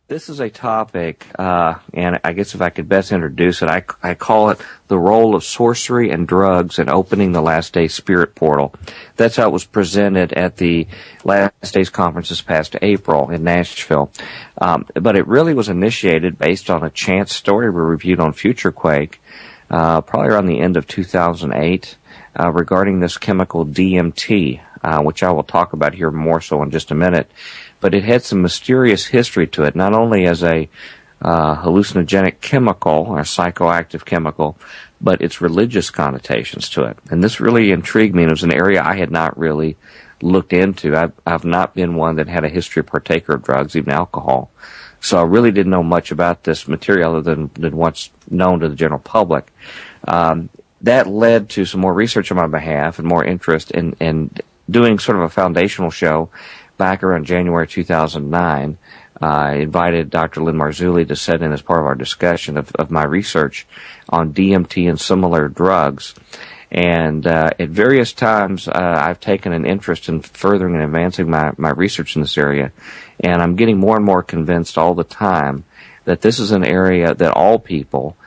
This is a topic, and I guess if I could best introduce it, I call it the role of sorcery and drugs in opening the Last Day Spirit Portal. That's how it was presented at the Last Days Conference this past April in Nashville. But it really was initiated based on a chance story we reviewed on FutureQuake, probably around the end of 2008, regarding this chemical DMT, which I will talk about here more so in just a minute. But it had some mysterious history to it, not only as a hallucinogenic chemical or psychoactive chemical, but its religious connotations to it. And this really intrigued me, and it was an area I had not really looked into. I've not been one that had a history of partaker of drugs, even alcohol. So I really didn't know much about this material other than what's known to the general public. That led to some more research on my behalf and more interest in doing sort of a foundational show back around January 2009. I invited Dr. Lynn Marzulli to sit in as part of our discussion of my research on DMT and similar drugs. And at various times, I've taken an interest in furthering and advancing my research in this area. And I'm getting more and more convinced all the time that this is an area that all people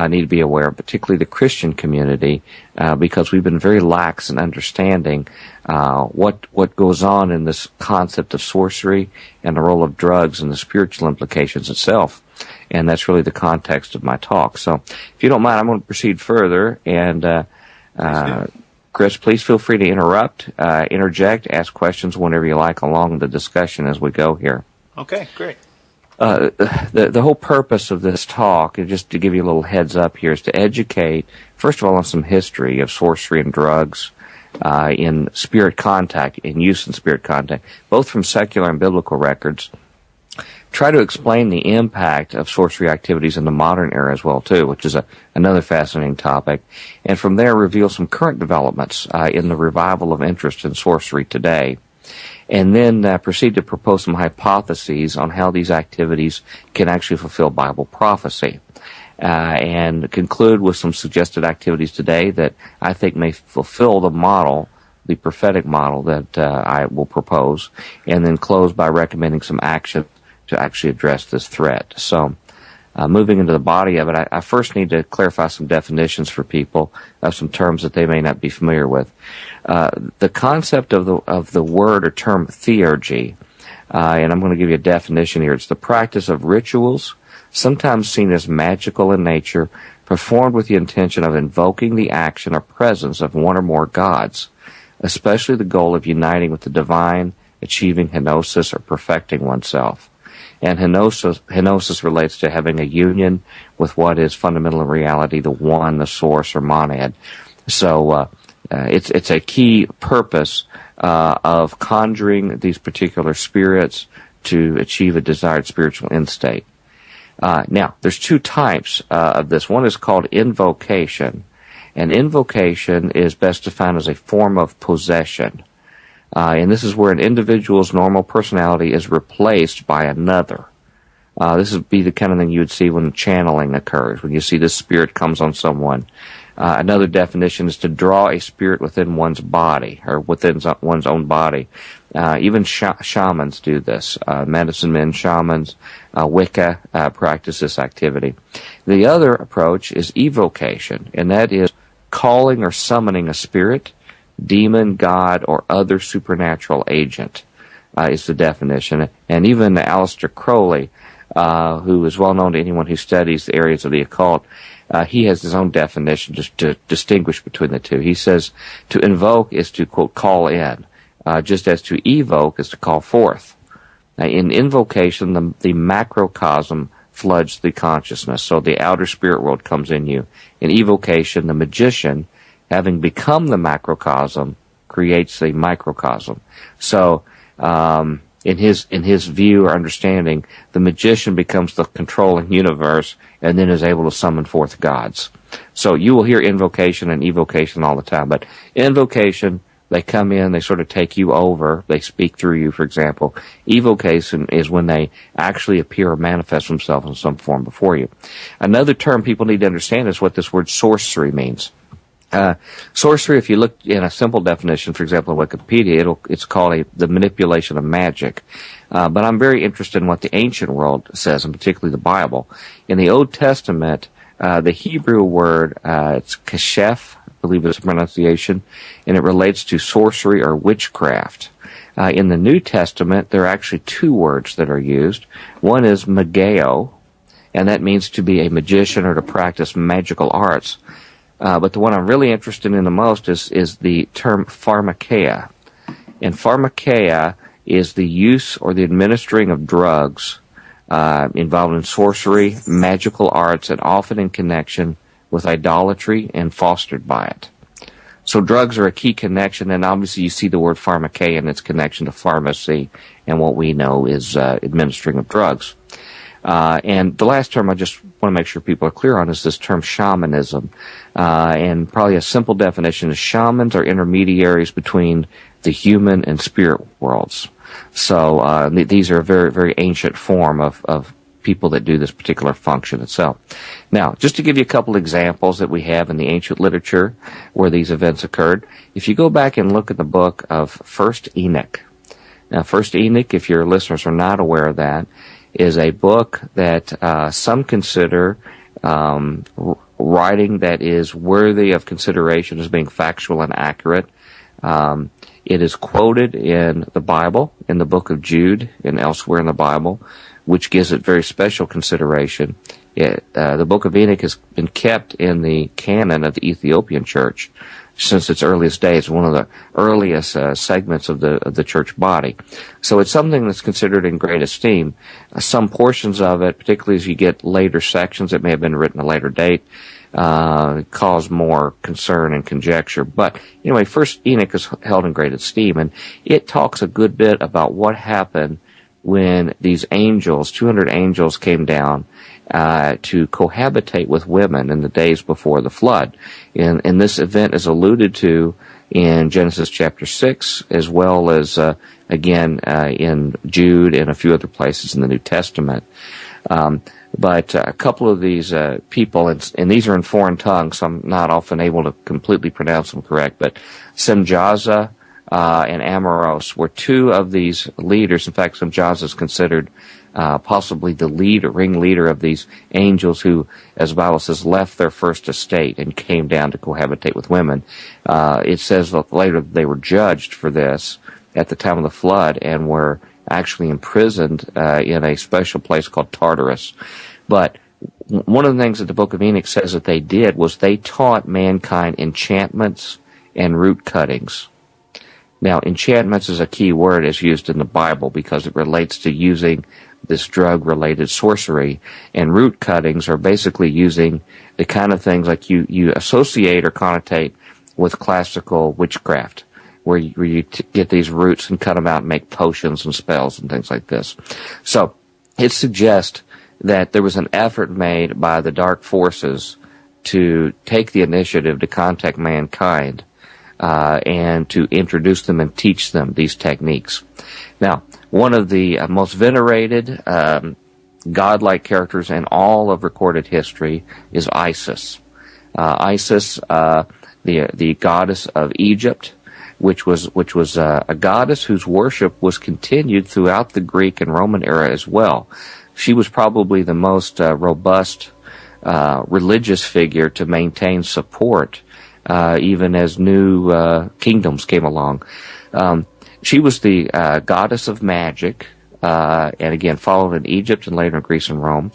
need to be aware of, particularly the Christian community, because we've been very lax in understanding what goes on in this concept of sorcery and the role of drugs and the spiritual implications itself. And that's really the context of my talk. So if you don't mind, I'm going to proceed further. And Chris, please feel free to interject, ask questions whenever you like along the discussion as we go here. Okay, great. The whole purpose of this talk, and just to give you a little heads up here, is to educate, first of all, on some history of sorcery and drugs in spirit contact, in use in spirit contact, both from secular and biblical records. Try to explain the impact of sorcery activities in the modern era as well, too, which is another fascinating topic. And from there, reveal some current developments in the revival of interest in sorcery today. And then proceed to propose some hypotheses on how these activities can actually fulfill Bible prophecy. And conclude with some suggested activities today that I think may fulfill the model, the prophetic model that I will propose, and then close by recommending some action to actually address this threat. So, moving into the body of it, I first need to clarify some definitions for people of some terms that they may not be familiar with. The concept of the word or term theurgy, and I'm going to give you a definition here. It's the practice of rituals, sometimes seen as magical in nature, performed with the intention of invoking the action or presence of one or more gods, especially the goal of uniting with the divine, achieving kenosis, or perfecting oneself. And kenosis relates to having a union with what is fundamental in reality, the one, the source, or monad. So it's a key purpose of conjuring these particular spirits to achieve a desired spiritual end state. Now, there's two types of this. One is called invocation, and invocation is best defined as a form of possession. And this is where an individual's normal personality is replaced by another. This would be the kind of thing you would see when channeling occurs, when you see this spirit comes on someone. Another definition is to draw a spirit within one's body, or within one's own body. Even shamans do this. Medicine men, shamans, Wicca practice this activity. The other approach is evocation, and that is calling or summoning a spirit, demon, god, or other supernatural agent is the definition. And even Aleister Crowley, who is well known to anyone who studies the areas of the occult, he has his own definition just to distinguish between the two. He says to invoke is to, quote, call in, just as to evoke is to call forth. In invocation, the macrocosm floods the consciousness, so the outer spirit world comes in you. In evocation, the magician, having become the macrocosm, creates the microcosm. So, in his view or understanding, the magician becomes the controlling universe and then is able to summon forth gods. So you will hear invocation and evocation all the time, but invocation, they come in, they sort of take you over, they speak through you, for example. Evocation is when they actually appear or manifest themselves in some form before you. Another term people need to understand is what this word sorcery means. Sorcery, if you look in a simple definition, for example, in Wikipedia, it's called the manipulation of magic. But I'm very interested in what the ancient world says, and particularly the Bible. In the Old Testament, the Hebrew word, it's kashef, I believe is the pronunciation, and it relates to sorcery or witchcraft. In the New Testament, there are actually two words that are used. One is mageo, and that means to be a magician or to practice magical arts. But the one I'm really interested in the most is the term pharmakeia. And pharmakeia is the use or the administering of drugs involved in sorcery, magical arts, and often in connection with idolatry and fostered by it. So drugs are a key connection, and obviously you see the word pharmakeia and its connection to pharmacy and what we know is administering of drugs. And the last term I just want to make sure people are clear on is this term shamanism. And probably a simple definition is shamans are intermediaries between the human and spirit worlds. So these are a very, very ancient form of people that do this particular function itself. Now, just to give you a couple examples that we have in the ancient literature where these events occurred, if you go back and look at the book of First Enoch. Now, First Enoch, if your listeners are not aware of that, is a book that some consider writing that is worthy of consideration as being factual and accurate. It is quoted in the Bible, in the book of Jude, and elsewhere in the Bible, which gives it very special consideration. The book of Enoch has been kept in the canon of the Ethiopian church since its earliest days, one of the earliest segments of the church body. So it's something that's considered in great esteem. Some portions of it, particularly as you get later sections that may have been written at a later date, cause more concern and conjecture. But anyway, First Enoch is held in great esteem, and it talks a good bit about what happened when these angels, 200 angels, came down to cohabitate with women in the days before the flood. And this event is alluded to in Genesis chapter 6, as well as, again, in Jude and a few other places in the New Testament. But a couple of these people, and these are in foreign tongues, so I'm not often able to completely pronounce them correct, but Semjaza and Amoros were two of these leaders. In fact, Semjaza is considered possibly the ringleader of these angels who, as the Bible says, left their first estate and came down to cohabitate with women. It says that later they were judged for this at the time of the flood and were actually imprisoned in a special place called Tartarus. But one of the things that the book of Enoch says that they did was they taught mankind enchantments and root cuttings. Now, enchantments is a key word as used in the Bible because it relates to using this drug-related sorcery, and root cuttings are basically using the kind of things like you associate or connotate with classical witchcraft, where you get these roots and cut them out and make potions and spells and things like this. So it suggests that there was an effort made by the dark forces to take the initiative to contact mankind and to introduce them and teach them these techniques. Now, one of the most venerated godlike characters in all of recorded history is Isis. Isis, the goddess of Egypt, which was a goddess whose worship was continued throughout the Greek and Roman era as well. She was probably the most robust religious figure to maintain support even as new kingdoms came along. She was the goddess of magic, and again followed in Egypt and later in Greece and Rome.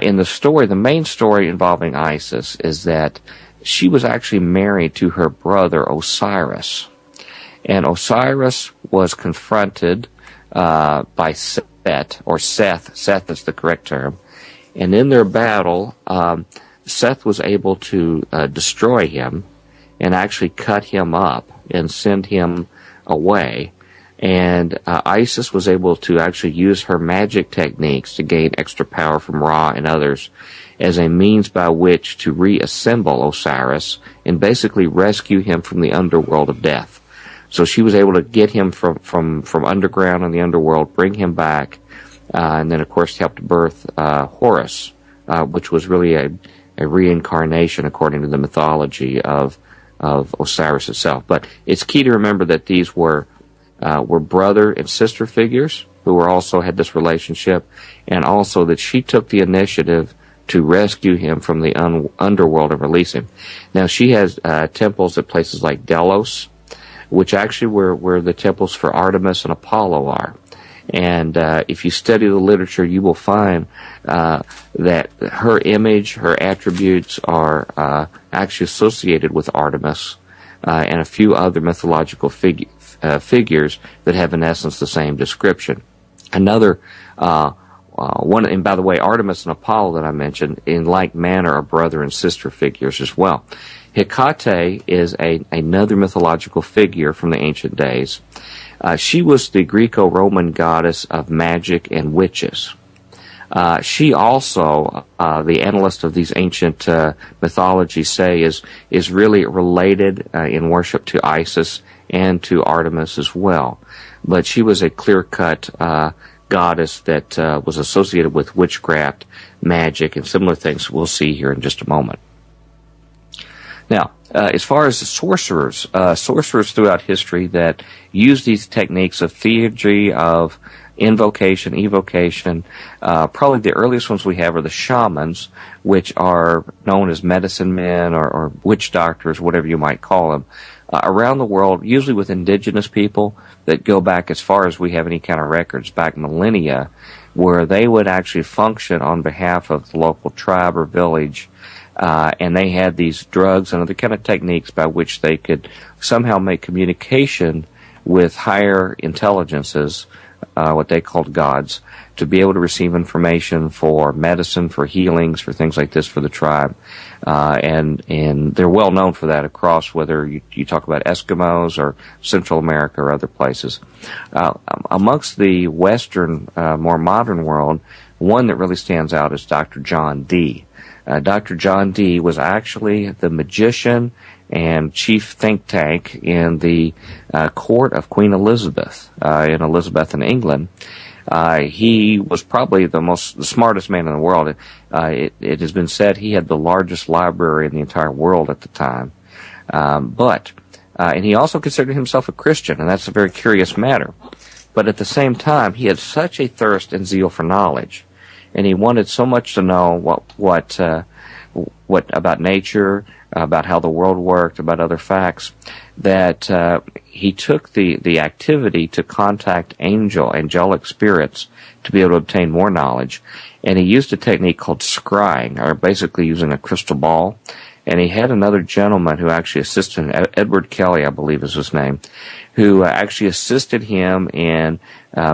In the story, the main story involving Isis is that she was actually married to her brother Osiris. And Osiris was confronted by Seth, or Seth. Seth is the correct term. And in their battle, Seth was able to destroy him and actually cut him up and send him away. And Isis was able to actually use her magic techniques to gain extra power from Ra and others as a means by which to reassemble Osiris and basically rescue him from the underworld of death. So she was able to get him from underground in the underworld, bring him back, and then, of course, helped birth Horus, which was really a reincarnation, according to the mythology, of of Osiris itself. But it's key to remember that these were brother and sister figures who also had this relationship, and also that she took the initiative to rescue him from the underworld and release him. Now, she has temples at places like Delos, which actually where the temples for Artemis and Apollo are. And if you study the literature, you will find that her image, her attributes are actually associated with Artemis and a few other mythological figures that have, in essence, the same description. Another one, and by the way, Artemis and Apollo that I mentioned, in like manner, are brother and sister figures as well. Hecate is another mythological figure from the ancient days. She was the Greco-Roman goddess of magic and witches. She also, the annalists of these ancient mythologies say, is really related in worship to Isis and to Artemis as well. But she was a clear-cut goddess that was associated with witchcraft, magic, and similar things we'll see here in just a moment. Now, as far as sorcerers throughout history that use these techniques of theurgy, of invocation, evocation, probably the earliest ones we have are the shamans, which are known as medicine men or witch doctors, whatever you might call them, around the world, usually with indigenous people that go back as far as we have any kind of records, back millennia, where they would actually function on behalf of the local tribe or village. And they had these drugs and other kind of techniques by which they could somehow make communication with higher intelligences, what they called gods, to be able to receive information for medicine, for healings, for things like this for the tribe. And they're well known for that across, whether you talk about Eskimos or Central America or other places. Amongst the Western, more modern world, one that really stands out is Dr. John Dee. Dr. John Dee was actually the magician and chief think tank in the court of Queen Elizabeth, in Elizabethan England. He was probably the smartest man in the world. It has been said he had the largest library in the entire world at the time. And he also considered himself a Christian, and that's a very curious matter. But at the same time, he had such a thirst and zeal for knowledge, and he wanted so much to know what about nature, about how the world worked, about other facts, that he took the activity to contact angelic spirits to be able to obtain more knowledge. And he used a technique called scrying, or basically using a crystal ball. And he had another gentleman who actually assisted him, Edward Kelly, I believe is his name, who actually assisted him in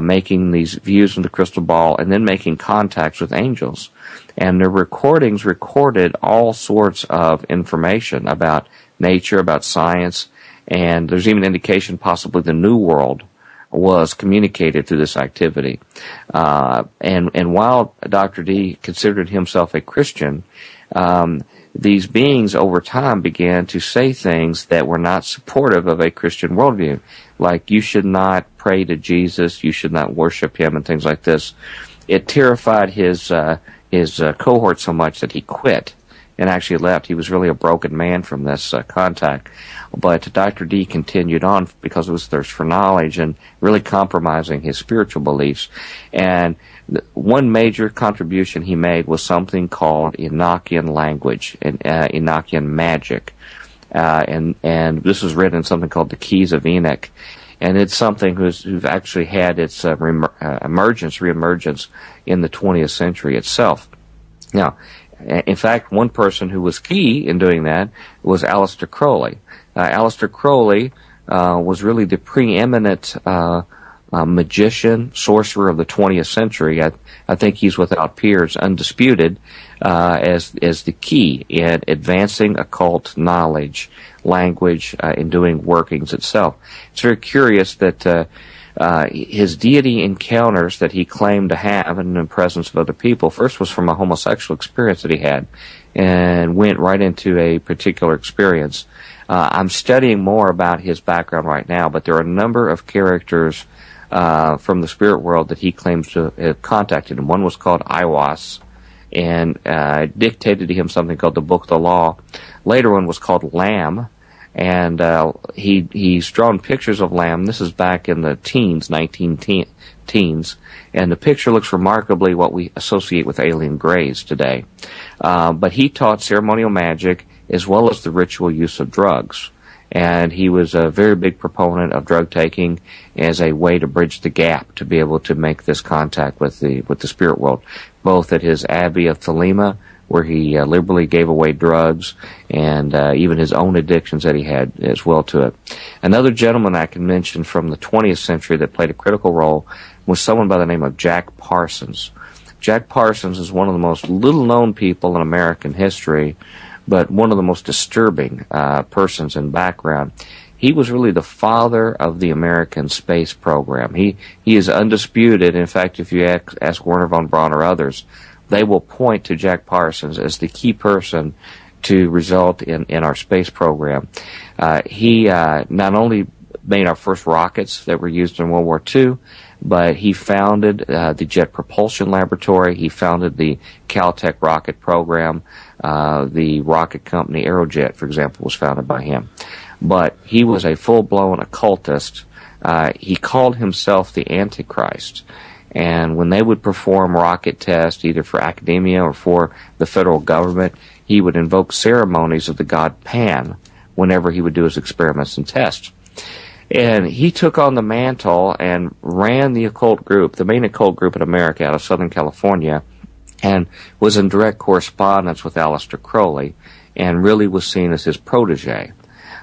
making these views in the crystal ball and then making contacts with angels. And the recordings recorded all sorts of information about nature, about science, and there's even indication possibly the New World was communicated through this activity. And while Dr. Dee considered himself a Christian, these beings over time began to say things that were not supportive of a Christian worldview, like you should not pray to Jesus, you should not worship him, and things like this. It terrified his cohort so much that he quit and actually left. He was really a broken man from this contact. But Dr. Dee continued on because of his thirst for knowledge and really compromising his spiritual beliefs. And one major contribution he made was something called Enochian language and Enochian magic. And this was written in something called the Keys of Enoch. And it's something who's actually had its reemergence in the 20th century itself. Now, in fact, one person who was key in doing that was Aleister Crowley. Aleister Crowley was really the preeminent magician, sorcerer of the 20th century. I think he's without peers, undisputed, as the key in advancing occult knowledge, language, in doing workings itself. It's very curious that his deity encounters that he claimed to have in the presence of other people first was from a homosexual experience that he had and went right into a particular experience. I'm studying more about his background right now, but there are a number of characters from the spirit world that he claims to have contacted him. One was called Iwas and dictated to him something called the Book of the Law. Later one was called Lamb, And he's drawn pictures of Lamb. This is back in the teens, 19-teens, and the picture looks remarkably what we associate with alien grays today. But he taught ceremonial magic as well as the ritual use of drugs. And he was a very big proponent of drug taking as a way to bridge the gap to be able to make this contact with the spirit world, both at his abbey of Thelema, where he liberally gave away drugs, and even his own addictions that he had as well to it. Another gentleman I can mention from the 20th century that played a critical role was someone by the name of Jack Parsons. Jack Parsons is one of the most little-known people in American history, but one of the most disturbing persons in background. He was really the father of the American space program. He is undisputed. In fact, if you ask Werner von Braun or others, they will point to Jack Parsons as the key person to result in our space program. He not only made our first rockets that were used in World War II, but he founded the Jet Propulsion Laboratory. He founded the Caltech rocket program. The rocket company Aerojet, for example, was founded by him. But he was a full-blown occultist. He called himself the Antichrist. And when they would perform rocket tests, either for academia or for the federal government, he would invoke ceremonies of the god Pan whenever he would do his experiments and tests. And he took on the mantle and ran the occult group, the main occult group in America out of Southern California, and was in direct correspondence with Aleister Crowley, and really was seen as his protege.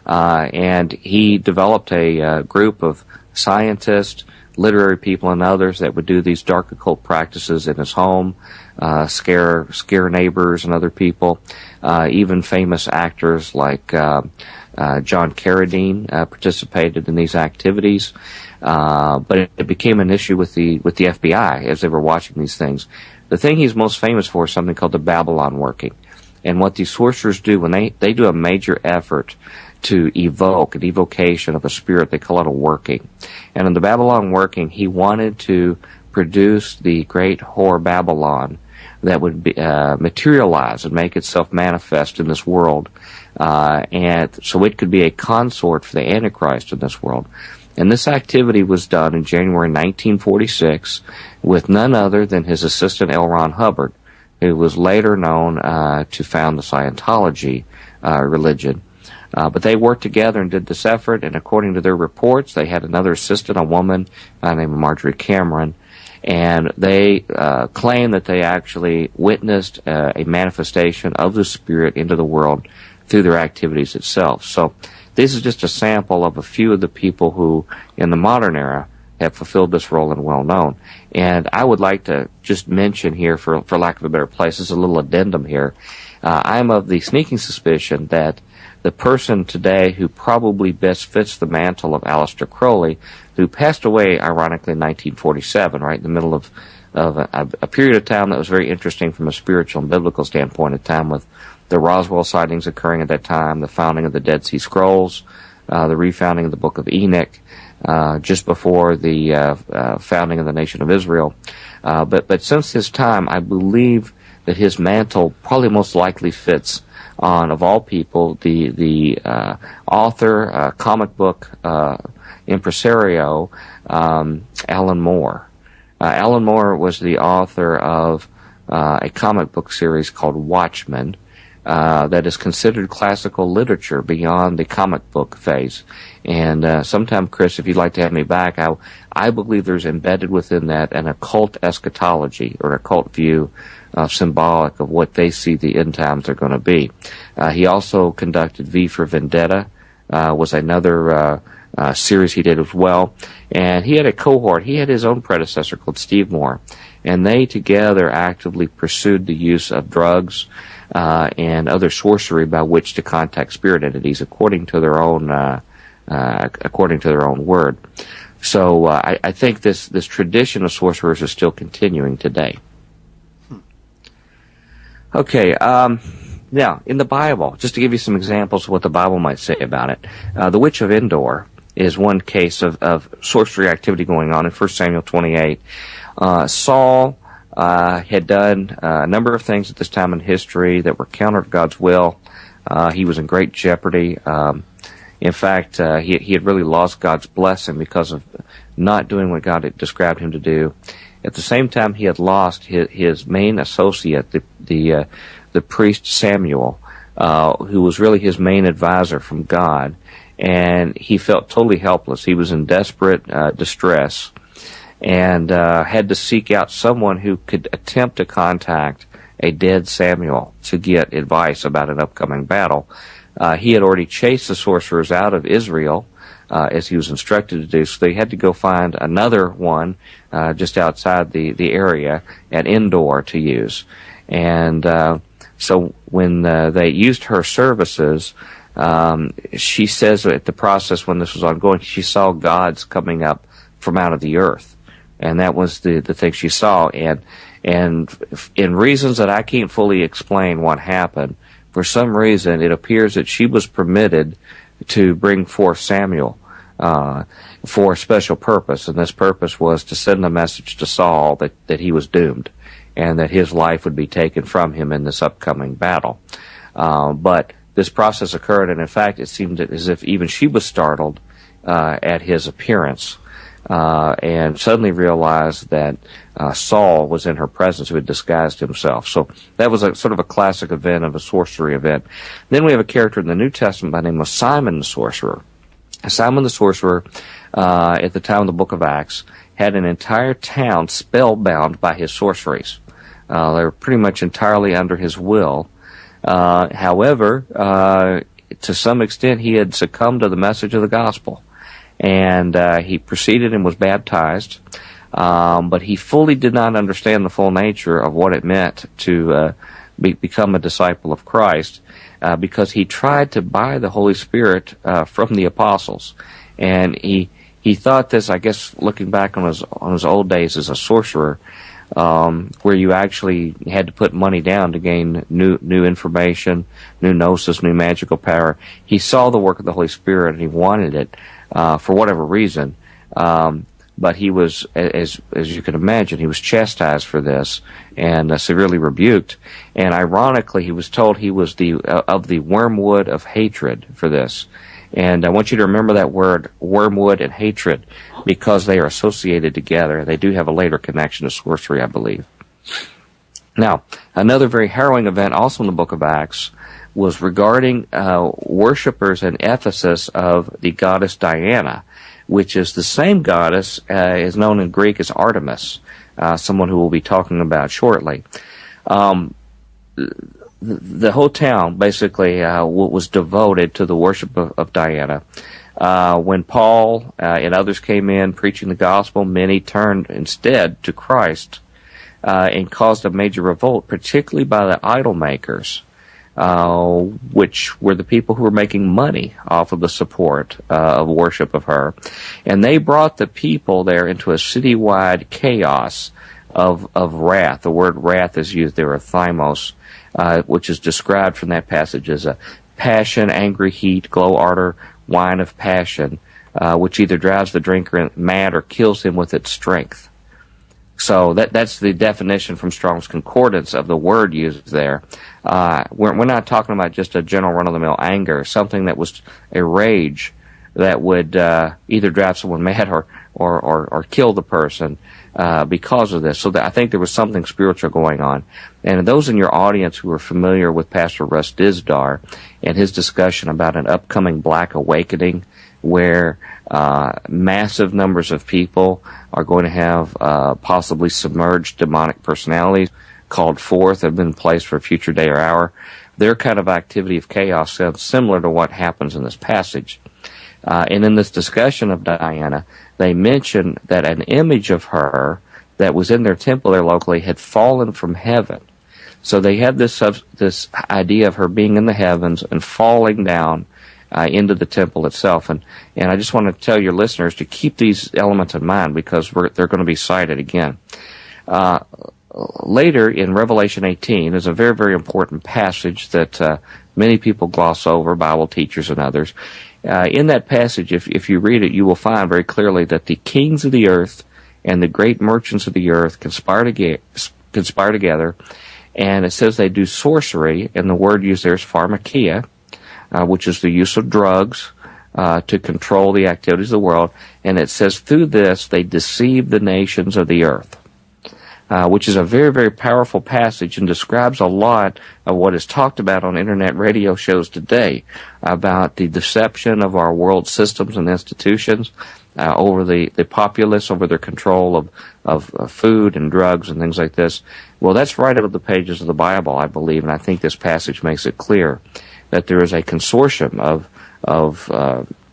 And he developed a group of scientists, literary people, and others that would do these dark occult practices in his home, scare neighbors and other people. Even famous actors like John Carradine participated in these activities. But it became an issue with the FBI as they were watching these things. The thing he's most famous for is something called the Babylon working. And what these sorcerers do when they do a major effort to evoke, an evocation of a spirit, they call it a working. And in the Babylon working, he wanted to produce the great whore Babylon that would be, materialize and make itself manifest in this world, and so it could be a consort for the Antichrist in this world. And this activity was done in January 1946 with none other than his assistant L. Ron Hubbard, who was later known to found the Scientology religion. But they worked together and did this effort, and according to their reports, they had another assistant, a woman named Marjorie Cameron, and they claim that they actually witnessed a manifestation of the spirit into the world through their activities itself. So this is just a sample of a few of the people who, in the modern era, have fulfilled this role and well known. And I would like to just mention here, for lack of a better place, as a little addendum here, I'm of the sneaking suspicion that the person today who probably best fits the mantle of Aleister Crowley, who passed away, ironically, in 1947, right in the middle of a period of time that was very interesting from a spiritual and biblical standpoint, a time with the Roswell sightings occurring at that time, the founding of the Dead Sea Scrolls, the refounding of the Book of Enoch, just before the founding of the nation of Israel. But since his time, I believe that his mantle probably most likely fits on, of all people, the author, comic book impresario, Alan Moore. Alan Moore was the author of a comic book series called Watchmen, that is considered classical literature beyond the comic book phase. And sometime, Chris, if you'd like to have me back, I believe there's embedded within that an occult eschatology, or occult view symbolic of what they see the end times are going to be. He also conducted V for Vendetta, was another series he did as well. And he had a cohort. He had his own predecessor called Steve Moore. And they together actively pursued the use of drugs and other sorcery by which to contact spirit entities according to their own word. So I think this tradition of sorcerers is still continuing today. Okay, now in the Bible, just to give you some examples of what the Bible might say about it, the Witch of Endor is one case of sorcery activity going on in 1 Samuel 28. Saul had done a number of things at this time in history that were counter to God's will. He was in great jeopardy. In fact, he had really lost God's blessing because of not doing what God had described him to do. At the same time, he had lost his main associate, the priest Samuel, who was really his main advisor from God, and he felt totally helpless. He was in desperate distress, and had to seek out someone who could attempt to contact a dead Samuel to get advice about an upcoming battle. He had already chased the sorcerers out of Israel, as he was instructed to do, so they had to go find another one just outside the area at Endor to use. And so when they used her services, she says at the process when this was ongoing, she saw gods coming up from out of the earth. And that was the thing she saw. And in reasons that I can't fully explain what happened, for some reason it appears that she was permitted to bring forth Samuel for a special purpose, and this purpose was to send a message to Saul that he was doomed and that his life would be taken from him in this upcoming battle. But this process occurred, and in fact it seemed as if even she was startled at his appearance, and suddenly realized that Saul was in her presence, who had disguised himself. So that was a sort of a classic event of a sorcery event. Then we have a character in the New Testament by the name of Simon the Sorcerer. Simon the Sorcerer, at the time of the book of Acts, had an entire town spellbound by his sorceries. They were pretty much entirely under his will. However, to some extent, he had succumbed to the message of the gospel. And he proceeded and was baptized, but he fully did not understand the full nature of what it meant to become a disciple of Christ, because he tried to buy the Holy Spirit from the apostles. And he thought this, I guess, looking back on his old days as a sorcerer, where you actually had to put money down to gain new information, new gnosis, new magical power. He saw the work of the Holy Spirit and he wanted it for whatever reason. But he was, as you can imagine, he was chastised for this and severely rebuked. And ironically, he was told he was of the wormwood of hatred for this. And I want you to remember that word, wormwood and hatred, because they are associated together. They do have a later connection to sorcery, I believe. Now, another very harrowing event also in the book of Acts was regarding worshippers in Ephesus of the goddess Diana, which is the same goddess is known in Greek as Artemis, someone who we'll be talking about shortly. The whole town basically was devoted to the worship of Diana. When Paul and others came in preaching the gospel, many turned instead to Christ and caused a major revolt, particularly by the idol makers, which were the people who were making money off of the support of worship of her. And they brought the people there into a citywide chaos of wrath. The word wrath is used there, thymos, which is described from that passage as a passion, angry heat, glow ardor, wine of passion, which either drives the drinker mad or kills him with its strength. So that's the definition from Strong's Concordance of the word used there. We're not talking about just a general run-of-the-mill anger, something that was a rage that would either drive someone mad or kill the person because of this. So I think there was something spiritual going on. And those in your audience who are familiar with Pastor Russ Dizdar and his discussion about an upcoming Black Awakening, where massive numbers of people are going to have possibly submerged demonic personalities called forth, have been placed for a future day or hour. Their kind of activity of chaos sounds similar to what happens in this passage. And in this discussion of Diana, they mention that an image of her that was in their temple there locally had fallen from heaven. So they had this idea of her being in the heavens and falling down into the temple itself. And I just want to tell your listeners to keep these elements in mind, because they're going to be cited again. Later in Revelation 18 is a very, very important passage that many people gloss over, Bible teachers and others. In that passage, if you read it, you will find very clearly that the kings of the earth and the great merchants of the earth conspire together, and it says they do sorcery, and the word used there is pharmakeia, which is the use of drugs to control the activities of the world. And it says, through this, they deceive the nations of the earth. Which is a very, very powerful passage and describes a lot of what is talked about on internet radio shows today about the deception of our world systems and institutions over the populace, over their control of food and drugs and things like this. Well, that's right out of the pages of the Bible, I believe, and I think this passage makes it clear that there is a consortium of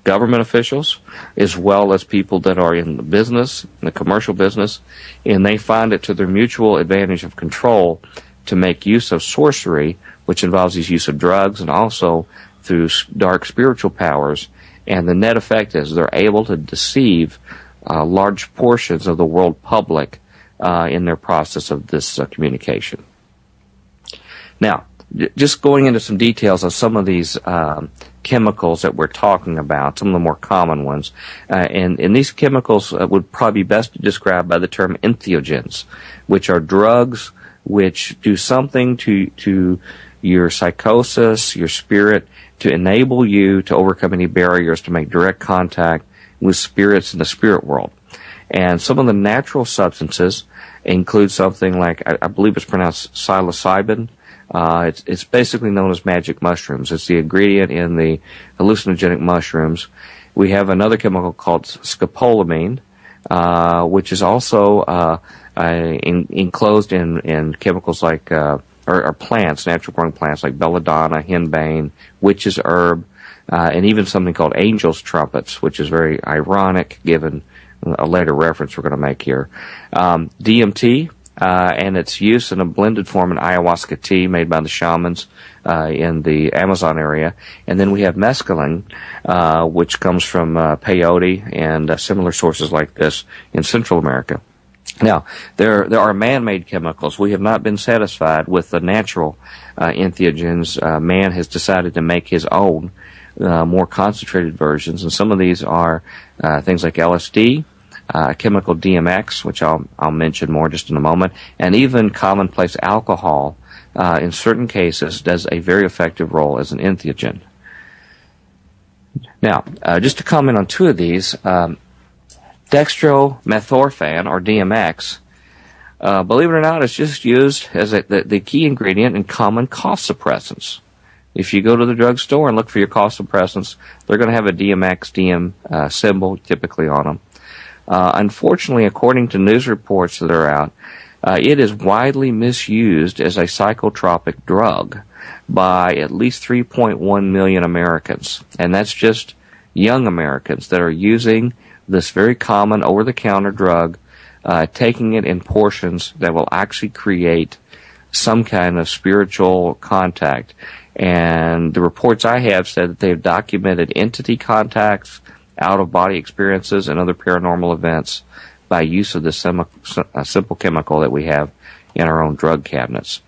government officials, as well as people that are in the business, in the commercial business, and they find it to their mutual advantage of control to make use of sorcery, which involves the use of drugs, and also through dark spiritual powers. And the net effect is they're able to deceive large portions of the world public in their process of this communication. Now, just going into some details of some of these chemicals that we're talking about, some of the more common ones. And these chemicals would probably be best described by the term entheogens, which are drugs which do something to your psychosis, your spirit, to enable you to overcome any barriers, to make direct contact with spirits in the spirit world. And some of the natural substances include something like, I believe it's pronounced psilocybin. It's basically known as magic mushrooms. It's the ingredient in the hallucinogenic mushrooms. We have another chemical called scopolamine, which is also enclosed in chemicals like or plants, natural growing plants like belladonna, henbane, witch's herb, and even something called angel's trumpets, which is very ironic given a later reference we're going to make here. DMT. And its use in a blended form in ayahuasca tea made by the shamans in the Amazon area. And then we have mescaline, which comes from peyote and similar sources like this in Central America. Now, there are man-made chemicals. We have not been satisfied with the natural entheogens. Man has decided to make his own more concentrated versions, and some of these are things like LSD, chemical DMX, which I'll mention more just in a moment, and even commonplace alcohol, in certain cases, does a very effective role as an entheogen. Now, just to comment on two of these, dextromethorphan, or DMX, believe it or not, it's just used as the key ingredient in common cough suppressants. If you go to the drugstore and look for your cough suppressants, they're going to have a DMX symbol typically on them. Unfortunately, according to news reports that are out, it is widely misused as a psychotropic drug by at least 3.1 million Americans. And that's just young Americans that are using this very common over-the-counter drug, taking it in portions that will actually create some kind of spiritual contact. And the reports I have said that they have documented entity contacts, out-of-body experiences, and other paranormal events by use of this simple chemical that we have in our own drug cabinets.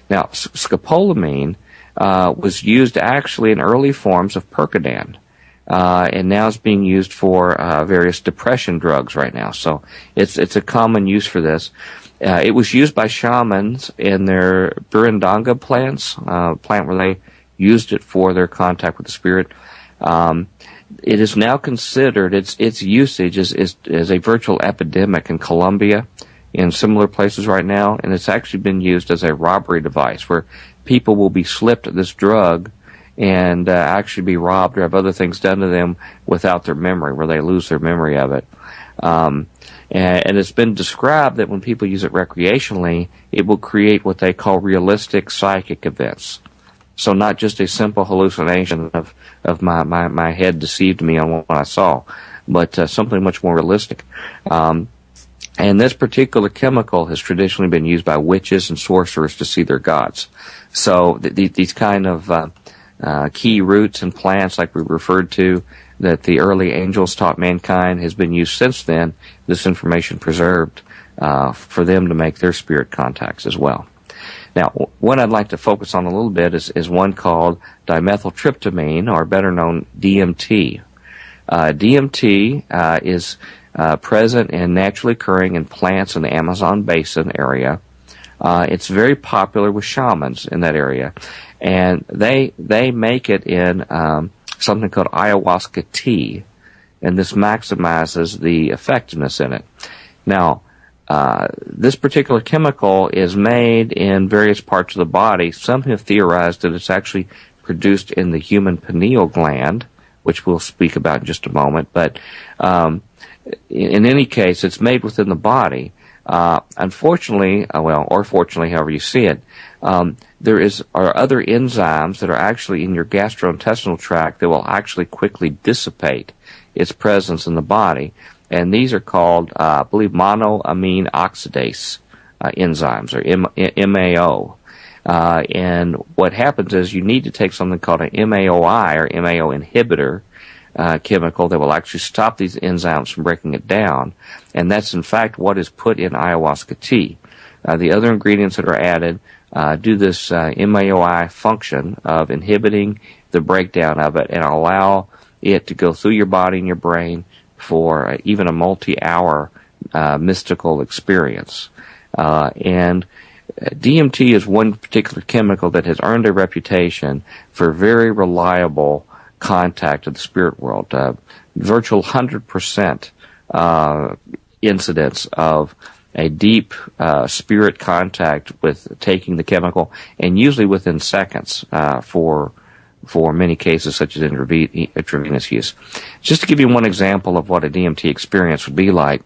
Now, scopolamine was used actually in early forms of Percodan, and now is being used for various depression drugs right now. So it's a common use for this. It was used by shamans in their burundanga plants, plant where they used it for their contact with the spirit. It is now considered, its usage is a virtual epidemic in Colombia, in similar places right now, and it's actually been used as a robbery device where people will be slipped this drug and actually be robbed or have other things done to them without their memory, where they lose their memory of it. And it's been described that when people use it recreationally, it will create what they call realistic psychic events. So not just a simple hallucination of my head deceived me on what I saw, but something much more realistic. And this particular chemical has traditionally been used by witches and sorcerers to see their gods. So these kind of key roots and plants, like we referred to, that the early angels taught mankind, has been used since then, this information preserved for them to make their spirit contacts as well. Now, what I'd like to focus on a little bit is one called dimethyltryptamine, or better known DMT. DMT is present and naturally occurring in plants in the Amazon basin area. It's very popular with shamans in that area, and they make it in something called ayahuasca tea, and this maximizes the effectiveness in it. Now, this particular chemical is made in various parts of the body. Some have theorized that it's actually produced in the human pineal gland, which we'll speak about in just a moment. But in any case, it's made within the body. Unfortunately, or fortunately, however you see it, are other enzymes that are actually in your gastrointestinal tract that will actually quickly dissipate its presence in the body. And these are called, I believe, monoamine oxidase enzymes, or MAO. And what happens is you need to take something called an MAOI, or MAO inhibitor, chemical that will actually stop these enzymes from breaking it down. And that's, in fact, what is put in ayahuasca tea. The other ingredients that are added do this MAOI function of inhibiting the breakdown of it and allow it to go through your body and your brain for even a multi-hour mystical experience. And DMT is one particular chemical that has earned a reputation for very reliable contact with the spirit world. Virtual 100% incidence of a deep spirit contact with taking the chemical, and usually within seconds for many cases such as intravenous use. Just to give you one example of what a DMT experience would be like,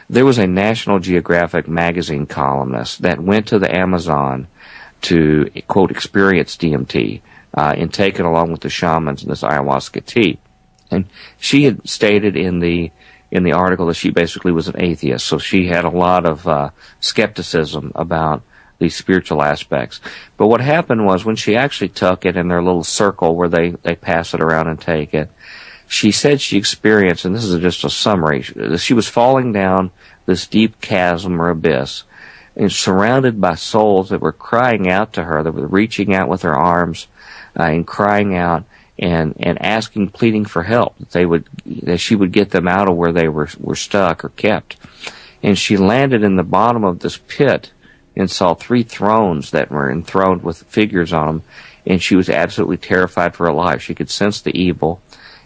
there was a National Geographic magazine columnist that went to the Amazon to, quote, experience DMT and take it along with the shamans in this ayahuasca tea. And she had stated in the article that she basically was an atheist, so she had a lot of skepticism about these spiritual aspects. But what happened was when she actually took it in their little circle where they pass it around and take it, she said she experienced, and this is just a summary, she was falling down this deep chasm or abyss and surrounded by souls that were crying out to her, that were reaching out with their arms and crying out and asking, pleading for help, that she would get them out of where they were stuck or kept. And she landed in the bottom of this pit and saw 3 thrones that were enthroned with figures on them, and she was absolutely terrified for her life. She could sense the evil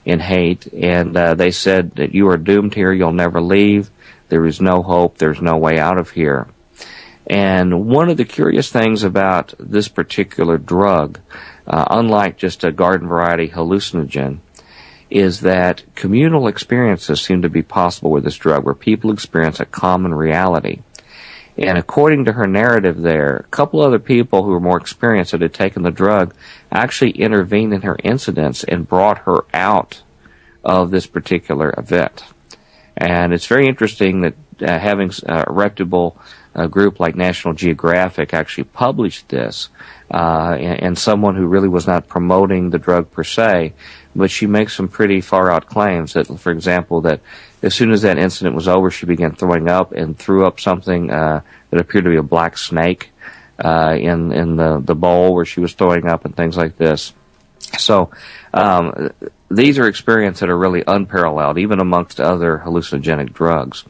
and hate, and they said that you are doomed here, you'll never leave, there is no hope, there's no way out of here. And one of the curious things about this particular drug, unlike just a garden variety hallucinogen, is that communal experiences seem to be possible with this drug, where people experience a common reality. And according to her narrative there, a couple other people who were more experienced that had taken the drug actually intervened in her incidents and brought her out of this particular event. And it's very interesting that having a reputable group like National Geographic actually published this, and someone who really was not promoting the drug per se, but she makes some pretty far-out claims that, for example, that as soon as that incident was over, she began throwing up and threw up something that appeared to be a black snake in the bowl where she was throwing up and things like this. So these are experiences that are really unparalleled, even amongst other hallucinogenic drugs.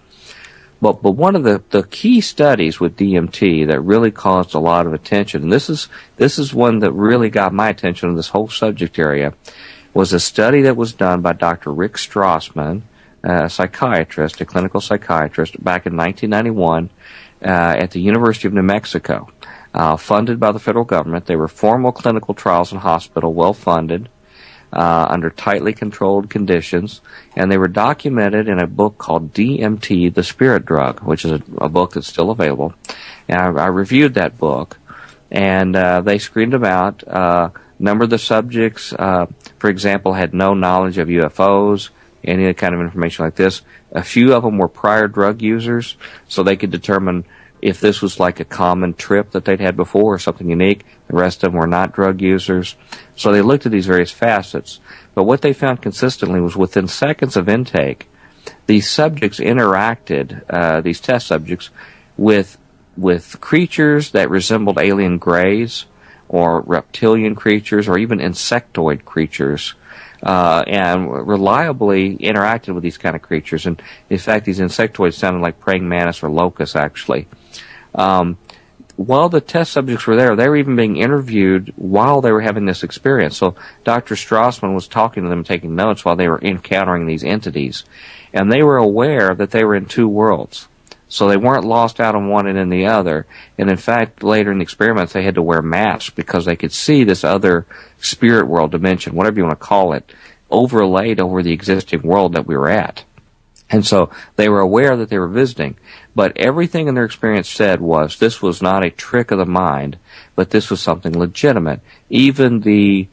But one of the key studies with DMT that really caused a lot of attention, and this is one that really got my attention in this whole subject area, was a study that was done by Dr. Rick Strassman, a psychiatrist, a clinical psychiatrist, back in 1991 at the University of New Mexico, funded by the federal government. They were formal clinical trials in hospital, well-funded, under tightly controlled conditions, and they were documented in a book called DMT, the Spirit Drug, which is a book that's still available. And I reviewed that book, and they screened them out. A number of the subjects, for example, had no knowledge of UFOs, any kind of information like this. A few of them were prior drug users, so they could determine if this was like a common trip that they'd had before or something unique. The rest of them were not drug users. So they looked at these various facets. But what they found consistently was within seconds of intake, these subjects interacted, these test subjects, with creatures that resembled alien greys or reptilian creatures or even insectoid creatures, and reliably interacted with these kind of creatures. And in fact, these insectoids sounded like praying mantis or locusts, actually. while the test subjects were there, they were even being interviewed while they were having this experience. So Dr. Strassman was talking to them, taking notes while they were encountering these entities. And they were aware that they were in two worlds. So they weren't lost out on one and in the other. And in fact, later in the experiments, they had to wear masks because they could see this other spirit world dimension, whatever you want to call it, overlaid over the existing world that we were at. And so they were aware that they were visiting. But everything in their experience said was this was not a trick of the mind, but this was something legitimate. Even the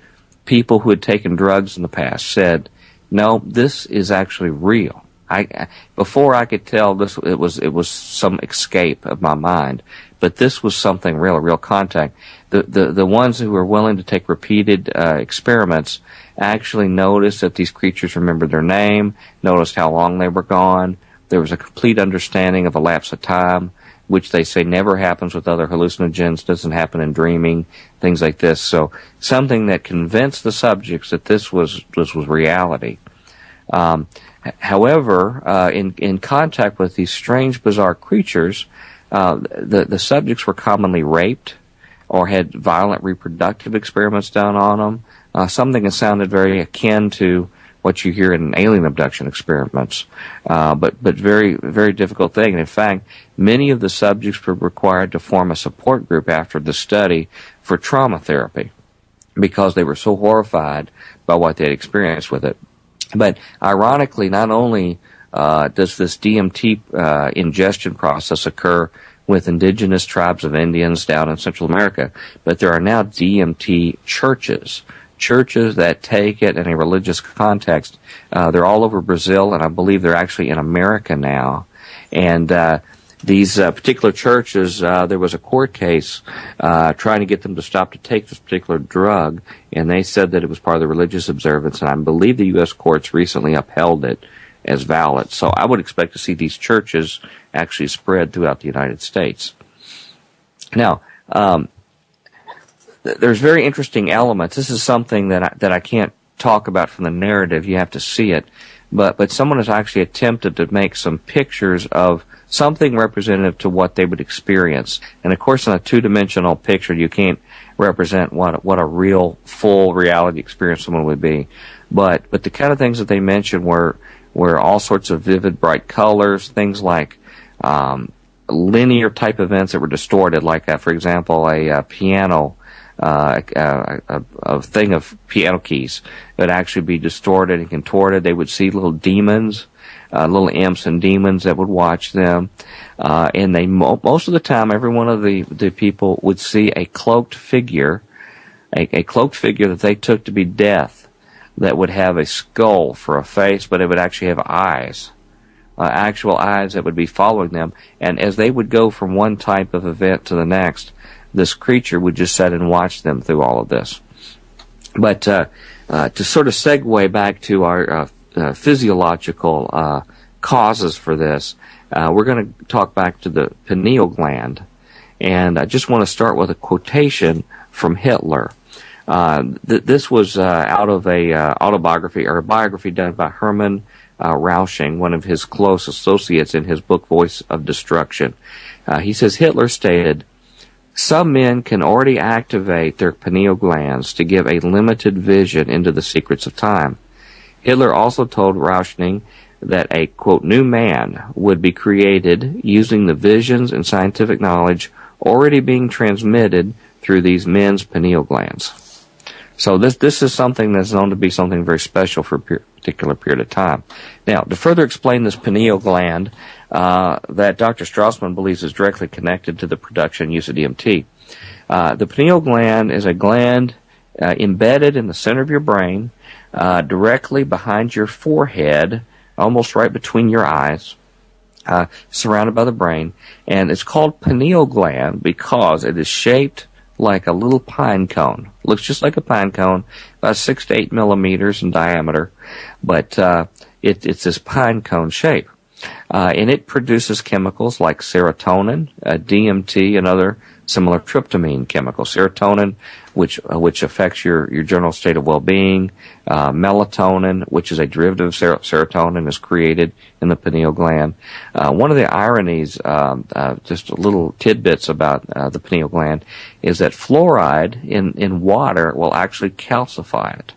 people who had taken drugs in the past said, no, this is actually real. Before I could tell this, it was some escape of my mind, but this was something real, a real contact. The ones who were willing to take repeated experiments actually noticed that these creatures remembered their name, noticed how long they were gone. There was a complete understanding of a lapse of time, which they say never happens with other hallucinogens, doesn't happen in dreaming, things like this. So something that convinced the subjects that this was reality. However, in contact with these strange, bizarre creatures, the subjects were commonly raped or had violent reproductive experiments done on them, something that sounded very akin to what you hear in alien abduction experiments, but very, very difficult thing. And in fact, many of the subjects were required to form a support group after the study for trauma therapy because they were so horrified by what they had experienced with it. But ironically, not only does this DMT ingestion process occur with indigenous tribes of Indians down in Central America, but there are now DMT churches that take it in a religious context. They're all over Brazil, and I believe they're actually in America now. And these particular churches, there was a court case trying to get them to stop to take this particular drug, and they said that it was part of the religious observance, and I believe the U.S. courts recently upheld it as valid. So I would expect to see these churches actually spread throughout the United States. Now, there's very interesting elements. This is something that I can't talk about from the narrative. You have to see it. But someone has actually attempted to make some pictures of something representative to what they would experience. And of course, in a two-dimensional picture, you can't represent what a real, full reality experience someone would be. But the kind of things that they mentioned were all sorts of vivid, bright colors, things like linear type events that were distorted, like, for example, a piano, a thing of piano keys that would actually be distorted and contorted. They would see little demons, little imps and demons that would watch them. And they most of the time, every one of the people would see a cloaked figure, a cloaked figure that they took to be death, that would have a skull for a face, but it would actually have eyes, actual eyes that would be following them. And as they would go from one type of event to the next, this creature would just sit and watch them through all of this. But to sort of segue back to our physiological causes for this, we're going to talk back to the pineal gland. And I just want to start with a quotation from Hitler. This was out of a autobiography or a biography done by Hermann Rausching, one of his close associates in his book Voice of Destruction. He says, Hitler stated, "Some men can already activate their pineal glands to give a limited vision into the secrets of time." Hitler also told Rauschning that a, quote, new man would be created using the visions and scientific knowledge already being transmitted through these men's pineal glands. So this is something that's known to be something very special for a particular period of time. Now, to further explain this pineal gland that Dr. Strassman believes is directly connected to the production and use of DMT, the pineal gland is a gland embedded in the center of your brain, directly behind your forehead, almost right between your eyes, surrounded by the brain. And it's called pineal gland because it is shaped like a little pine cone. Looks just like a pine cone, about 6 to 8 millimeters in diameter, but it's this pine cone shape. And it produces chemicals like serotonin, DMT, and other similar tryptamine chemical, serotonin, which affects your general state of well-being, melatonin, which is a derivative of serotonin, is created in the pineal gland. One of the ironies, just little tidbits about the pineal gland, is that fluoride in water will actually calcify it.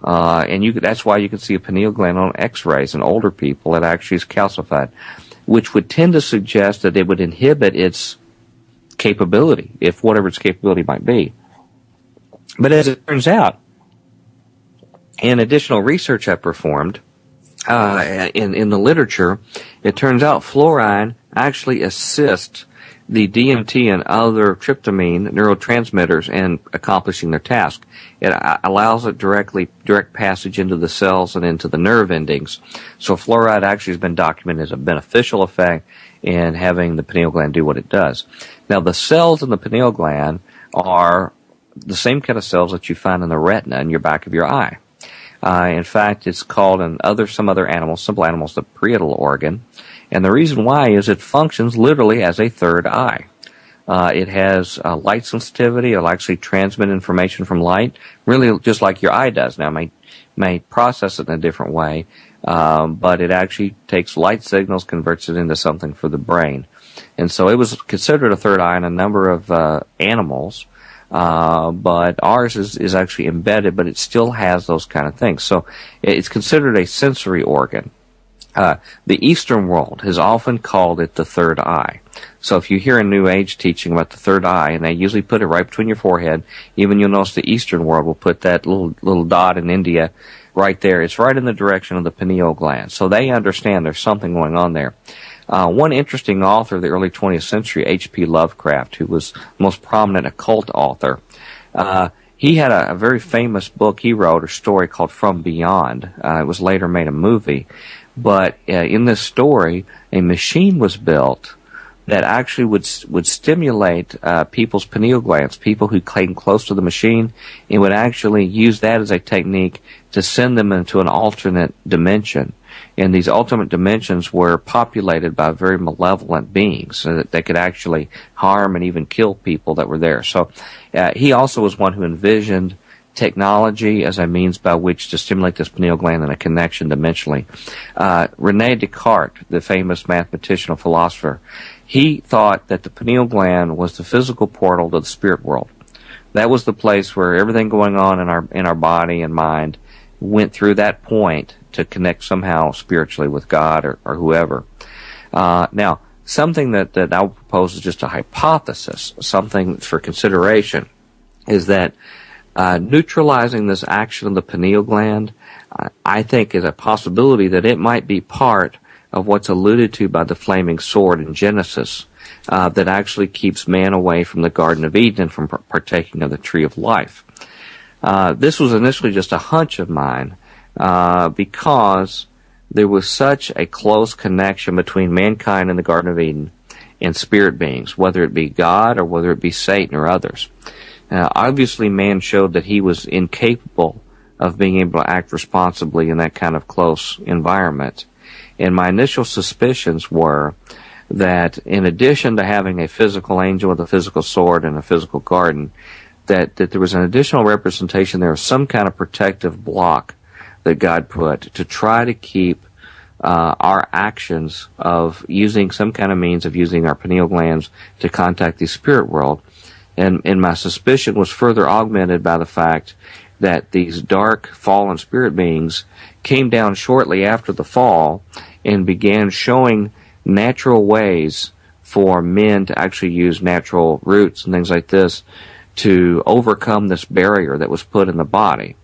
And that's why you can see a pineal gland on x-rays in older people that actually is calcified, which would tend to suggest that it would inhibit its capability, if whatever its capability might be. But as it turns out, in additional research I performed in the literature, it turns out fluoride actually assists the DMT and other tryptamine neurotransmitters in accomplishing their task. It allows it direct passage into the cells and into the nerve endings. So fluoride actually has been documented as a beneficial effect in having the pineal gland do what it does. Now, the cells in the pineal gland are the same kind of cells that you find in the retina in your back of your eye. In fact, it's called in some other animals, simple animals, the parietal organ. And the reason why is it functions literally as a third eye. It has light sensitivity. It'll actually transmit information from light, really just like your eye does. Now, it may process it in a different way, but it actually takes light signals, converts it into something for the brain. And so it was considered a third eye in a number of animals, but ours is actually embedded, but it still has those kind of things. So it's considered a sensory organ. The Eastern world has often called it the third eye. So if you hear a New Age teaching about the third eye, and they usually put it right between your forehead, even you'll notice the Eastern world will put that little dot in India right there. It's right in the direction of the pineal gland. So they understand there's something going on there. One interesting author of the early 20th century, H.P. Lovecraft, who was the most prominent occult author, he had a very famous book he wrote, a story called From Beyond. It was later made a movie. But in this story, a machine was built that actually would stimulate people's pineal glands, people who came close to the machine. It would actually use that as a technique to send them into an alternate dimension. And these alternate dimensions were populated by very malevolent beings, so that they could actually harm and even kill people that were there. So he also was one who envisioned technology as a means by which to stimulate this pineal gland in a connection dimensionally. René Descartes, the famous mathematician and philosopher, he thought that the pineal gland was the physical portal to the spirit world. That was the place where everything going on in our body and mind went through that point to connect somehow spiritually with God or whoever. Now, something that I would propose is just a hypothesis, something for consideration, is that neutralizing this action of the pineal gland, I think, is a possibility that it might be part of what's alluded to by the flaming sword in Genesis, that actually keeps man away from the Garden of Eden and from partaking of the tree of life. This was initially just a hunch of mine, because there was such a close connection between mankind and the Garden of Eden and spirit beings, whether it be God or whether it be Satan or others. Obviously, man showed that he was incapable of being able to act responsibly in that kind of close environment. And my initial suspicions were that in addition to having a physical angel with a physical sword and a physical garden, that there was an additional representation there of some kind of protective block that God put to try to keep our actions of using some kind of means of using our pineal glands to contact the spirit world. And my suspicion was further augmented by the fact that these dark, fallen spirit beings came down shortly after the fall and began showing natural ways for men to actually use natural roots and things like this to overcome this barrier that was put in the body.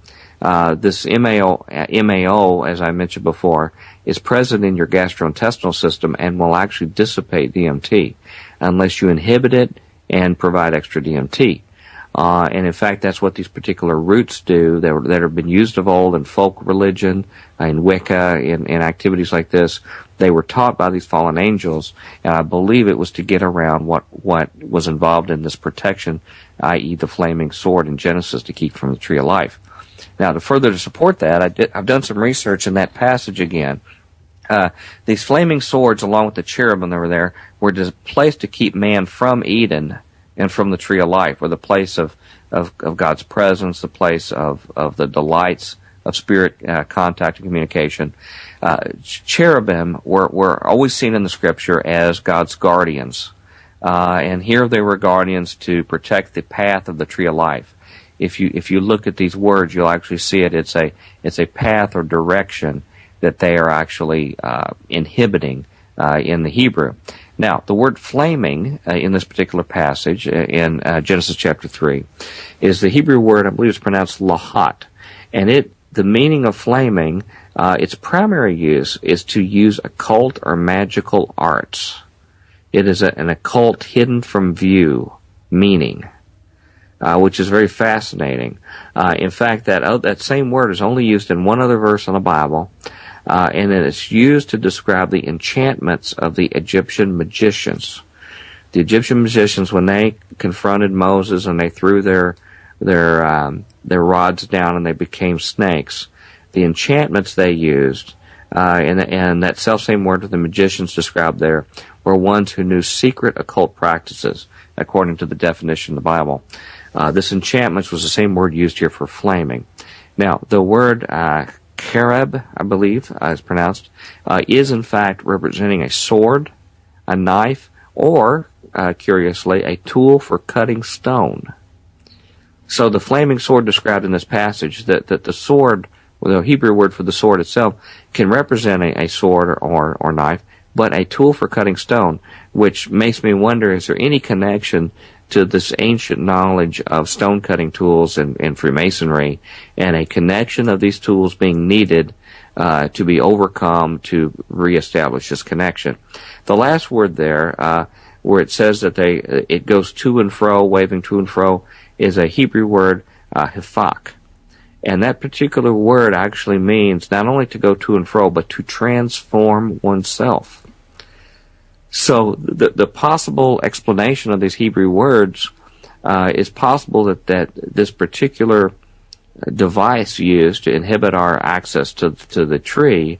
This MAO, as I mentioned before, is present in your gastrointestinal system and will actually dissipate DMT unless you inhibit it and provide extra DMT. And in fact, that's what these particular roots do that have been used of old in folk religion, in Wicca, in activities like this. They were taught by these fallen angels, and I believe it was to get around what was involved in this protection, i.e. the flaming sword in Genesis to keep from the tree of life. Now, to support that, I've done some research in that passage again. These flaming swords, along with the cherubim that were there, were placed to keep man from Eden and from the tree of life, or the place of God's presence, the place of the delights of spirit contact and communication. Cherubim were always seen in the Scripture as God's guardians. And here they were guardians to protect the path of the tree of life. If you look at these words, you'll actually see it. It's a path or direction that they are actually inhibiting in the Hebrew. Now, the word flaming in this particular passage in Genesis chapter 3 is the Hebrew word, I believe it's pronounced lahat. And the meaning of flaming, its primary use is to use occult or magical arts. It is an occult hidden from view meaning, which is very fascinating. In fact, that same word is only used in one other verse in the Bible, and it is used to describe the enchantments of the Egyptian magicians. The Egyptian magicians, when they confronted Moses and they threw their rods down and they became snakes, the enchantments they used, and that self-same word that the magicians described there, were ones who knew secret occult practices, according to the definition of the Bible. This enchantments was the same word used here for flaming. Now, the word cherub, I believe is pronounced, is in fact representing a sword, a knife, or, curiously, a tool for cutting stone. So the flaming sword described in this passage, that the sword, the Hebrew word for the sword itself, can represent a sword or knife, but a tool for cutting stone, which makes me wonder, is there any connection to this ancient knowledge of stone cutting tools in Freemasonry, and a connection of these tools being needed to be overcome to reestablish this connection? The last word there, where it says that it goes to and fro, waving to and fro, is a Hebrew word, hifak. And that particular word actually means not only to go to and fro, but to transform oneself. So the possible explanation of these Hebrew words is possible that this particular device used to inhibit our access to the tree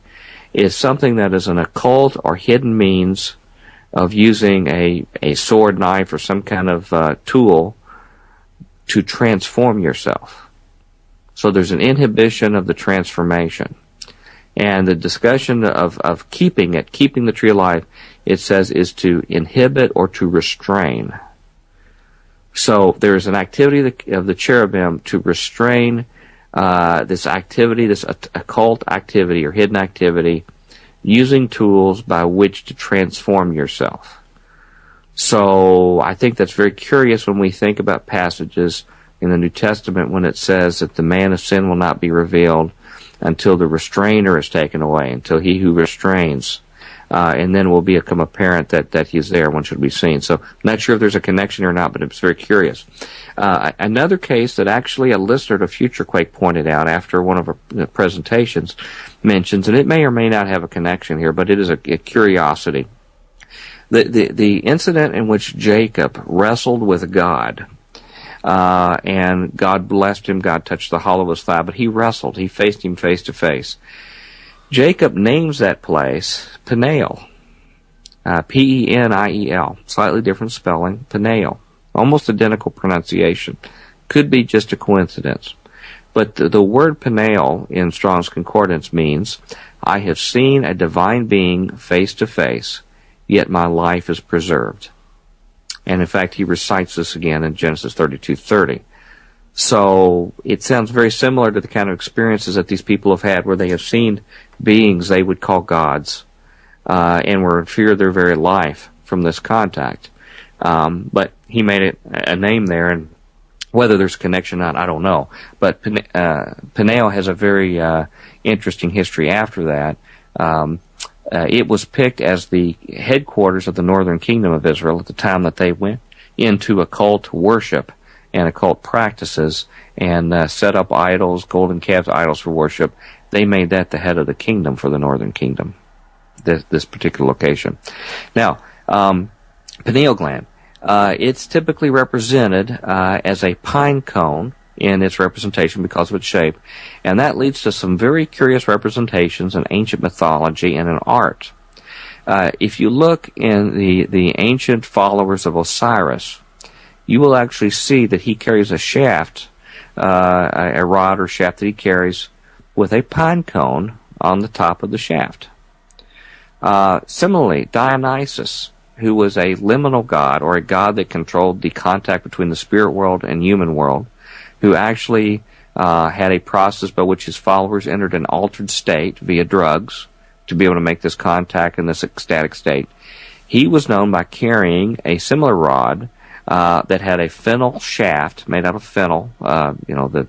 is something that is an occult or hidden means of using a sword, knife, or some kind of tool to transform yourself. So there's an inhibition of the transformation. And the discussion of keeping the tree alive, it says, is to inhibit or to restrain. So there's an activity of the cherubim to restrain this activity, this occult activity or hidden activity, using tools by which to transform yourself. So I think that's very curious when we think about passages in the New Testament when it says that the man of sin will not be revealed until the restrainer is taken away, until he who restrains, and then will become apparent that he's there, one should be seen. So not sure if there's a connection or not, but it's very curious. Another case that actually a listener to Future Quake pointed out after one of our presentations mentions, and it may or may not have a connection here, but it is a curiosity. The incident in which Jacob wrestled with God, and God blessed him, God touched the hollow of his thigh, but he wrestled, he faced him face to face. Jacob names that place Peniel, P-E-N-I-E-L, slightly different spelling, Peniel, almost identical pronunciation. Could be just a coincidence. But the word Peniel in Strong's Concordance means, I have seen a divine being face to face, yet my life is preserved. And in fact, he recites this again in Genesis 32:30. So it sounds very similar to the kind of experiences that these people have had where they have seen beings they would call gods, and were in fear of their very life from this contact. But he made it a name there, and whether there's a connection or not, I don't know. But Peniel has a very interesting history after that. It was picked as the headquarters of the northern kingdom of Israel at the time that they went into occult worship and occult practices and set up idols, golden calves idols for worship. They made that the head of the kingdom for the northern kingdom, this particular location. Now, pineal gland, it's typically represented as a pine cone in its representation because of its shape, and that leads to some very curious representations in ancient mythology and in art. If you look in the ancient followers of Osiris, you will actually see that he carries a shaft, a rod or shaft that he carries with a pine cone on the top of the shaft. Similarly, Dionysus, who was a liminal god, or a god that controlled the contact between the spirit world and human world, who actually had a process by which his followers entered an altered state via drugs to be able to make this contact in this ecstatic state. He was known by carrying a similar rod that had a fennel shaft made out of fennel, the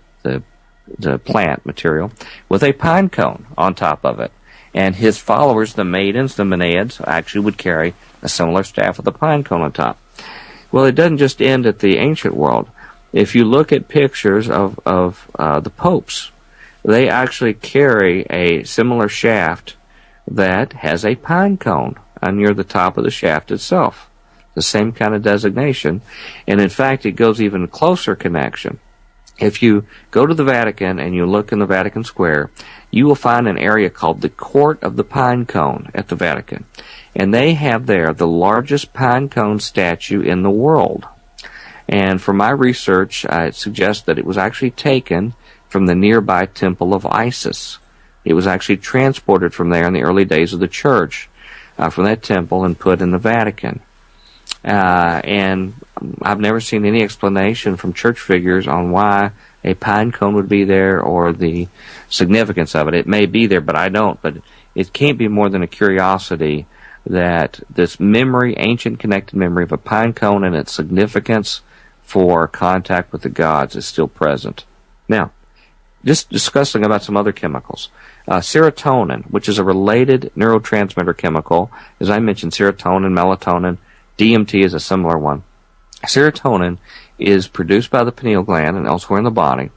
plant material, with a pine cone on top of it. And his followers, the maidens, the Menaids, actually would carry a similar staff with a pine cone on top. Well, it doesn't just end at the ancient world. If you look at pictures of the popes, they actually carry a similar shaft that has a pine cone near the top of the shaft itself. The same kind of designation. And in fact, it goes even closer connection. If you go to the Vatican and you look in the Vatican Square, you will find an area called the Court of the Pine Cone at the Vatican. And they have there the largest pine cone statue in the world. And from my research, it suggests that it was actually taken from the nearby Temple of Isis. It was actually transported from there in the early days of the Church, from that temple, and put in the Vatican. And I've never seen any explanation from church figures on why a pine cone would be there or the significance of it. It may be there, but I don't. But it can't be more than a curiosity that this memory, ancient connected memory of a pine cone and its significance for contact with the gods is still present. Now, just discussing about some other chemicals. Serotonin, which is a related neurotransmitter chemical. As I mentioned, serotonin, melatonin, DMT is a similar one. Serotonin is produced by the pineal gland and elsewhere in the body.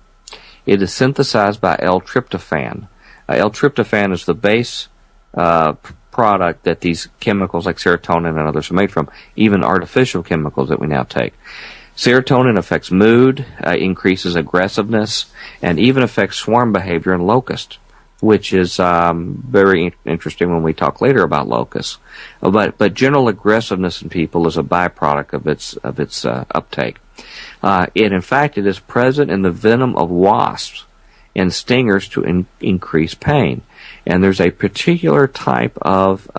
It is synthesized by L-tryptophan. L-tryptophan is the base product that these chemicals like serotonin and others are made from, even artificial chemicals that we now take. Serotonin affects mood, increases aggressiveness, and even affects swarm behavior in locusts, which is very interesting when we talk later about locusts. But general aggressiveness in people is a byproduct of its uptake. In fact, it is present in the venom of wasps and stingers to increase pain. And there's a particular type of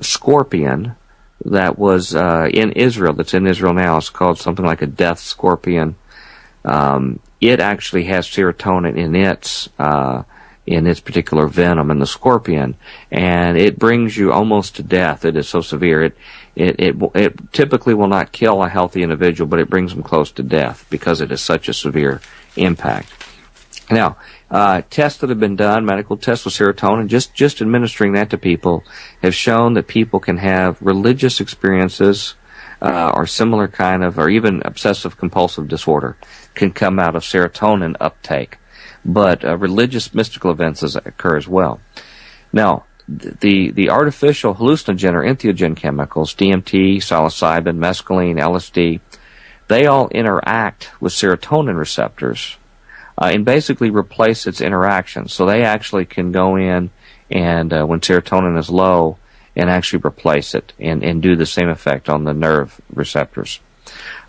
scorpion that was in Israel, that's in Israel now. It's called something like a death scorpion. It actually has serotonin in its particular venom in the scorpion, and it brings you almost to death. It is so severe. It typically will not kill a healthy individual, but it brings them close to death because it is such a severe impact. Now, tests that have been done, medical tests with serotonin, just administering that to people, have shown that people can have religious experiences or similar kind of, or even obsessive-compulsive disorder can come out of serotonin uptake. But religious mystical events occur as well. Now, the artificial hallucinogen or entheogen chemicals, DMT, psilocybin, mescaline, LSD, they all interact with serotonin receptors and basically replace its interaction. So they actually can go in and when serotonin is low and actually replace it and do the same effect on the nerve receptors.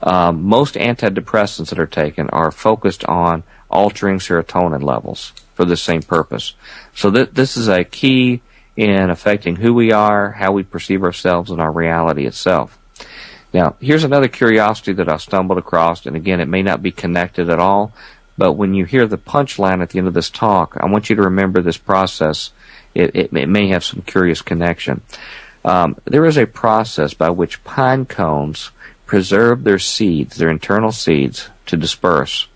Most antidepressants that are taken are focused on altering serotonin levels for the same purpose. So this is a key in affecting who we are, how we perceive ourselves, and our reality itself. Now, here's another curiosity that I stumbled across, and again, it may not be connected at all, but when you hear the punchline at the end of this talk, I want you to remember this process. It may have some curious connection. There is a process by which pine cones preserve their seeds, their internal seeds, to disperse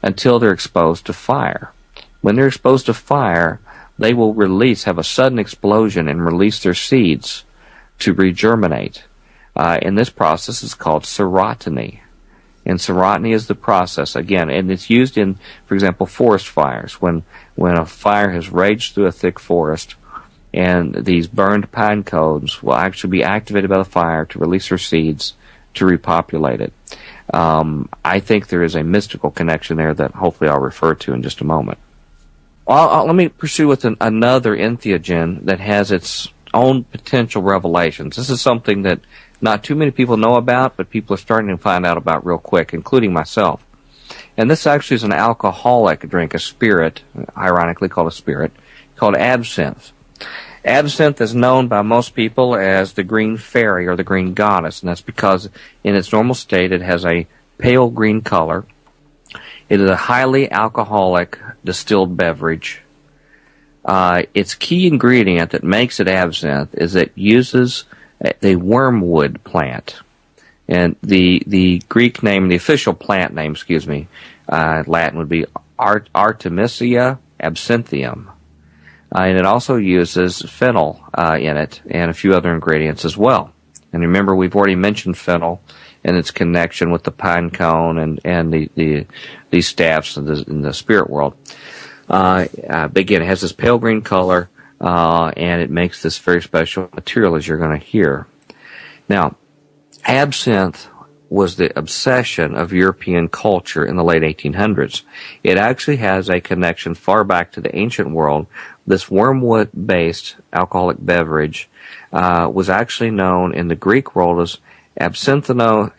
until they're exposed to fire. When they're exposed to fire, they will have a sudden explosion and release their seeds to regerminate. And this process is called serotiny. And serotiny is the process, again, and it's used in, for example, forest fires. When a fire has raged through a thick forest, and these burned pine cones will actually be activated by the fire to release their seeds to repopulate it. I think there is a mystical connection there that hopefully I'll refer to in just a moment. Let me pursue with another entheogen that has its own potential revelations. This is something that not too many people know about, but people are starting to find out about real quick, including myself. And this actually is an alcoholic drink, a spirit, ironically called a spirit, called absinthe. Absinthe is known by most people as the green fairy or the green goddess, and that's because in its normal state it has a pale green color. It is a highly alcoholic distilled beverage. Its key ingredient that makes it absinthe is it uses the wormwood plant. And the Greek name, the official plant name, Latin would be Artemisia absinthium. And it also uses fennel in it and a few other ingredients as well. And remember, we've already mentioned fennel and its connection with the pine cone and these staffs in the spirit world. But again, it has this pale green color, and it makes this very special material, as you're going to hear. Now, absinthe was the obsession of European culture in the late 1800s. It actually has a connection far back to the ancient world. This wormwood-based alcoholic beverage was actually known in the Greek world as absinthites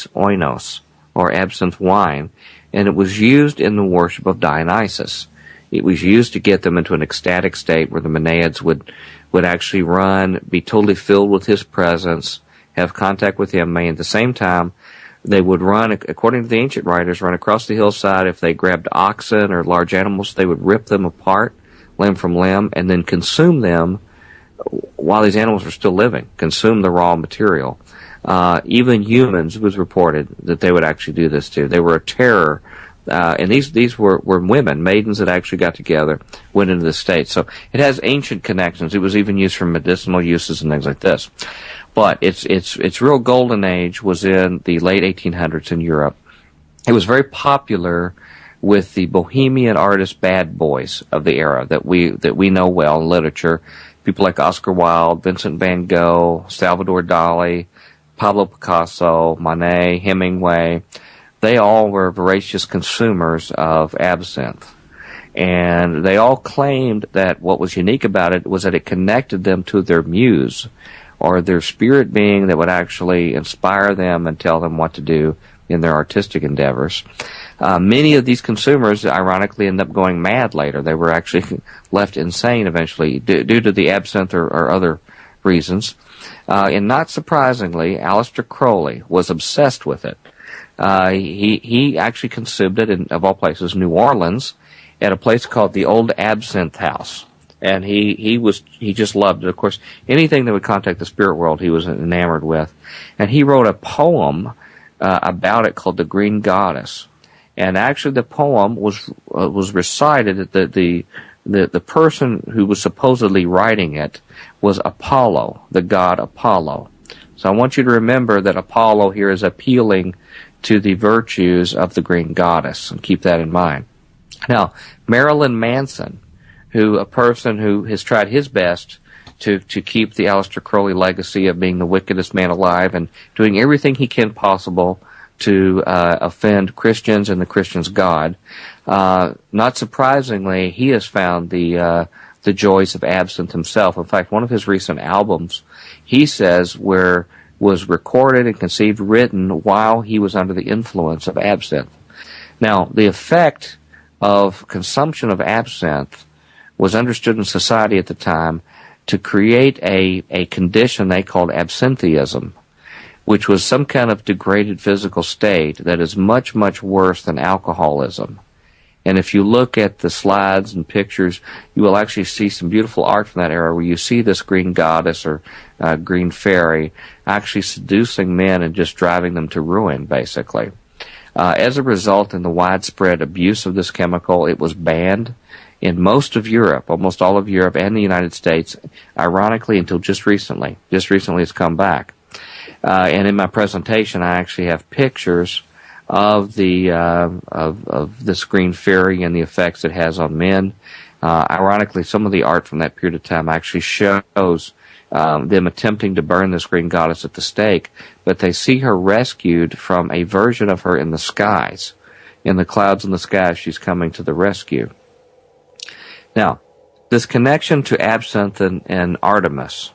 oinos, or absinthe wine, and it was used in the worship of Dionysus. It was used to get them into an ecstatic state where the Menaids would actually be totally filled with his presence, have contact with him, may at the same time they would run, according to the ancient writers, run across the hillside. If they grabbed oxen or large animals, they would rip them apart, limb from limb, and then consume them while these animals were still living, consume the raw material. Even humans, it was reported that they would actually do this too. They were a terror. And these were women, maidens that actually got together, went into the state. So it has ancient connections. It was even used for medicinal uses and things like this. But its real golden age was in the late 1800s in Europe. It was very popular with the bohemian artist bad boys of the era that we know well in literature. People like Oscar Wilde, Vincent van Gogh, Salvador Dali, Pablo Picasso, Monet, Hemingway. They all were voracious consumers of absinthe. And they all claimed that what was unique about it was that it connected them to their muse, or their spirit being that would actually inspire them and tell them what to do in their artistic endeavors. Many of these consumers, ironically, end up going mad later. They were actually left insane eventually due to the absinthe or other reasons. And not surprisingly, Aleister Crowley was obsessed with it. He actually consumed it in, of all places, New Orleans, at a place called the Old Absinthe House. And he just loved it. Of course, anything that would contact the spirit world, he was enamored with. And he wrote a poem about it called The Green Goddess. And actually, the poem was recited that the person who was supposedly writing it was Apollo, the god Apollo. So I want you to remember that Apollo here is appealing to the virtues of the Green Goddess, and keep that in mind. Now, Marilyn Manson, a person who has tried his best to keep the Aleister Crowley legacy of being the wickedest man alive and doing everything he can possible to offend Christians and the Christians' God. Not surprisingly, he has found the joys of absinthe himself. In fact, one of his recent albums, he says, was recorded and conceived, written while he was under the influence of absinthe. Now, the effect of consumption of absinthe was understood in society at the time to create a condition they called absentheism, which was some kind of degraded physical state that is much, much worse than alcoholism. And if you look at the slides and pictures, you will actually see some beautiful art from that era where you see this green goddess or green fairy actually seducing men and just driving them to ruin, basically. As a result, in the widespread abuse of this chemical, it was banned in most of Europe, almost all of Europe and the United States, ironically, until just recently. Just recently it's come back. And in my presentation, I actually have pictures of the of this green fairy and the effects it has on men. Ironically, some of the art from that period of time actually shows them attempting to burn this green goddess at the stake, but they see her rescued from a version of her in the skies. In the clouds in the sky, she's coming to the rescue. Now, this connection to absinthe and Artemis.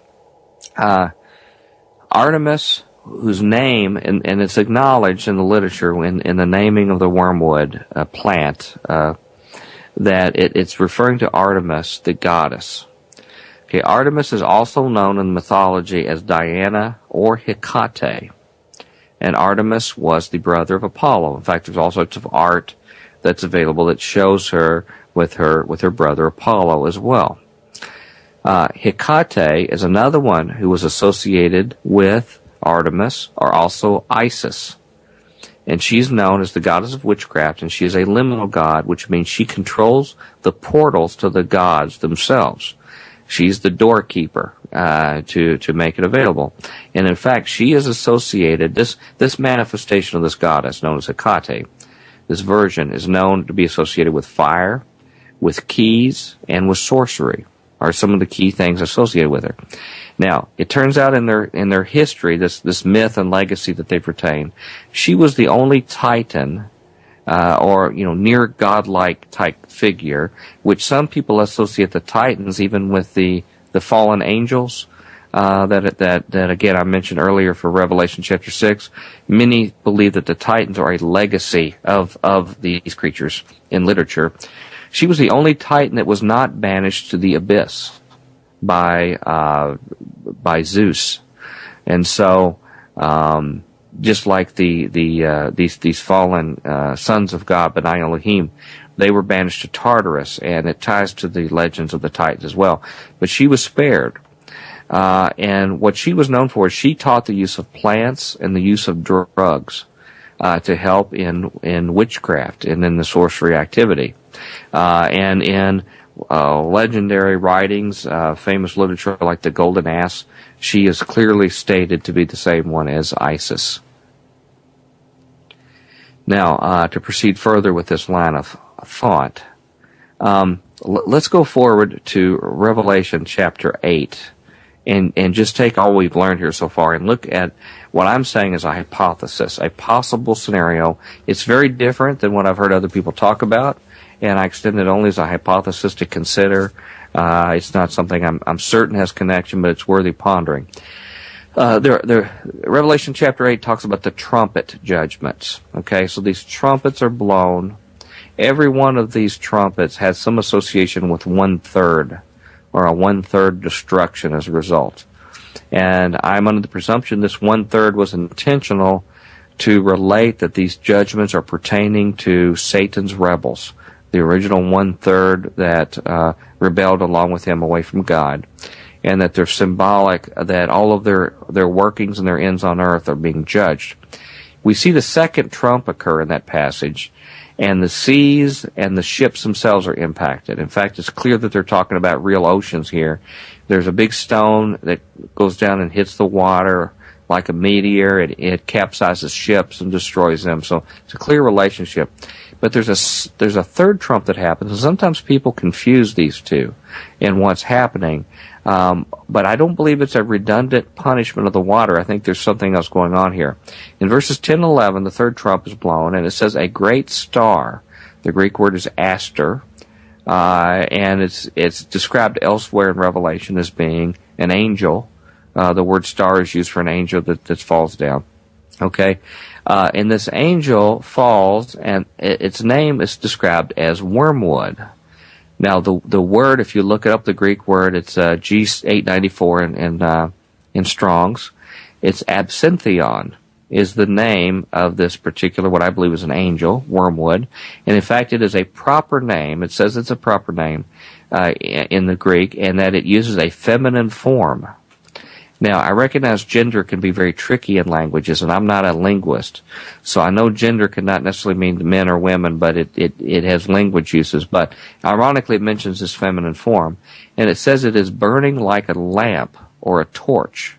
Artemis, whose name, and it's acknowledged in the literature, in the naming of the wormwood plant, that it's referring to Artemis, the goddess. Okay, Artemis is also known in mythology as Diana or Hecate. And Artemis was the brother of Apollo. In fact, there's all sorts of art that's available that shows her with her brother Apollo as well. Hecate is another one who was associated with Artemis, or also Isis. And she's known as the goddess of witchcraft, and she is a liminal god, which means she controls the portals to the gods themselves. She's the doorkeeper to make it available. And in fact, she is associated, this manifestation of this goddess, known as Hecate, this version is known to be associated with fire, with keys, and with sorcery, are some of the key things associated with her. Now, it turns out in their history, this myth and legacy that they've retained, she was the only Titan, or near godlike type figure, which some people associate the Titans even with the fallen angels. That again I mentioned earlier for Revelation chapter 6. Many believe that the Titans are a legacy of these creatures in literature. She was the only Titan that was not banished to the abyss by Zeus, and so just like these fallen sons of God, B'nai Elohim, they were banished to Tartarus, and it ties to the legends of the Titans as well. But she was spared. And what she was known for is she taught the use of plants and the use of drugs to help in witchcraft and in the sorcery activity. And in legendary writings, famous literature like the Golden Ass, she is clearly stated to be the same one as Isis. Now, to proceed further with this line of thought, let's go forward to Revelation chapter 8. And just take all we've learned here so far and look at what I'm saying is a hypothesis, a possible scenario. It's very different than what I've heard other people talk about, and I extend it only as a hypothesis to consider. It's not something I'm certain has connection, but it's worthy pondering. Revelation chapter 8 talks about the trumpet judgments. Okay, so these trumpets are blown. Every one of these trumpets has some association with 1/3. Or a 1/3 destruction as a result. And I'm under the presumption this 1/3 was intentional to relate that these judgments are pertaining to Satan's rebels, the original 1/3 that rebelled along with him away from God, and that they're symbolic that all of their workings and their ends on earth are being judged. We see the second trump occur in that passage, and the seas and the ships themselves are impacted. In fact, it's clear that they're talking about real oceans here. There's a big stone that goes down and hits the water like a meteor. It capsizes ships and destroys them. So it's a clear relationship. But there's a third trump that happens, and sometimes people confuse these two in what's happening. But I don't believe it's a redundant punishment of the water. I think there's something else going on here. In verses 10 and 11, the third trump is blown, and it says a great star. The Greek word is aster, and it's described elsewhere in Revelation as being an angel. The word star is used for an angel that falls down. Okay, and this angel falls, and its name is described as wormwood. Now, the word, if you look it up, the Greek word, it's G894 in Strong's. It's absinthion is the name of this particular, what I believe is an angel, wormwood. And in fact, it is a proper name. It says it's a proper name in the Greek, and that it uses a feminine form. Now, I recognize gender can be very tricky in languages, and I'm not a linguist. So I know gender cannot necessarily mean men or women, but it has language uses. But ironically, it mentions this feminine form. And it says it is burning like a lamp or a torch.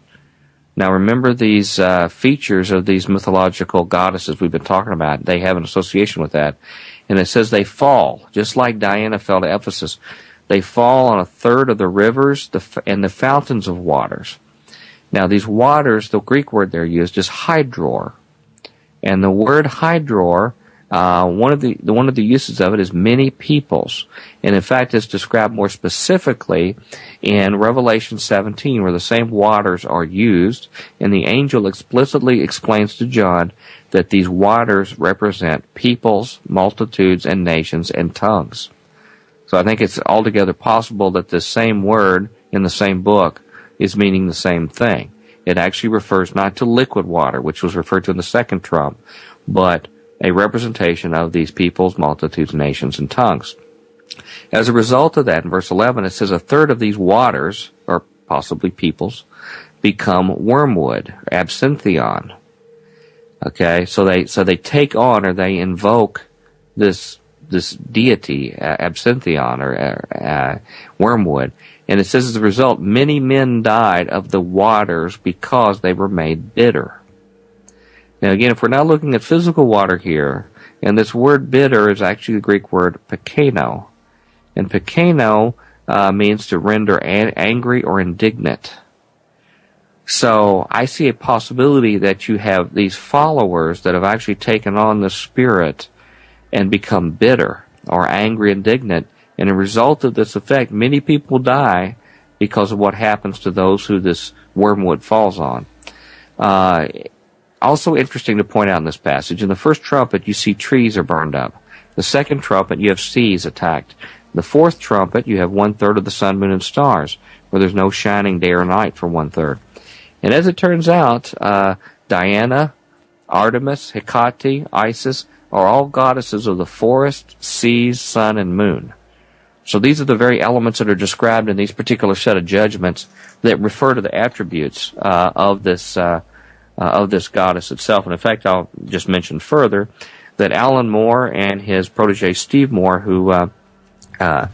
Now, remember these features of these mythological goddesses we've been talking about. They have an association with that. And it says they fall, just like Diana fell to Ephesus. They fall on 1/3 of the rivers and the fountains of waters. Now, these waters, the Greek word there used is hydror. And the word hydror One of the uses of it is many peoples, and in fact, it's described more specifically in Revelation 17, where the same waters are used, and the angel explicitly explains to John that these waters represent peoples, multitudes, and nations and tongues. So I think it's altogether possible that this same word in the same book is meaning the same thing. It actually refers not to liquid water, which was referred to in the second trump, but a representation of these peoples, multitudes, nations, and tongues. As a result of that, in verse 11, it says a third of these waters, or possibly peoples, become wormwood, absinthion. Okay, so they take on, or they invoke this deity, absinthion, or wormwood. And it says as a result, many men died of the waters because they were made bitter. Now again, if we're not looking at physical water here, and this word bitter is actually the Greek word pekano. And pekano means to render angry or indignant. So I see a possibility that you have these followers that have actually taken on the Spirit and become bitter or angry, indignant. And as a result of this effect, many people die because of what happens to those who this wormwood falls on. Also interesting to point out in this passage, in the first trumpet you see trees are burned up. The second trumpet you have seas attacked. The fourth trumpet you have 1/3 of the sun, moon, and stars, where there's no shining day or night for 1/3. And as it turns out, Diana, Artemis, Hecate, Isis are all goddesses of the forest, seas, sun, and moon. So these are the very elements that are described in these particular set of judgments that refer to the attributes of this goddess itself. And in fact, I'll just mention further that Alan Moore and his protege Steve Moore, who are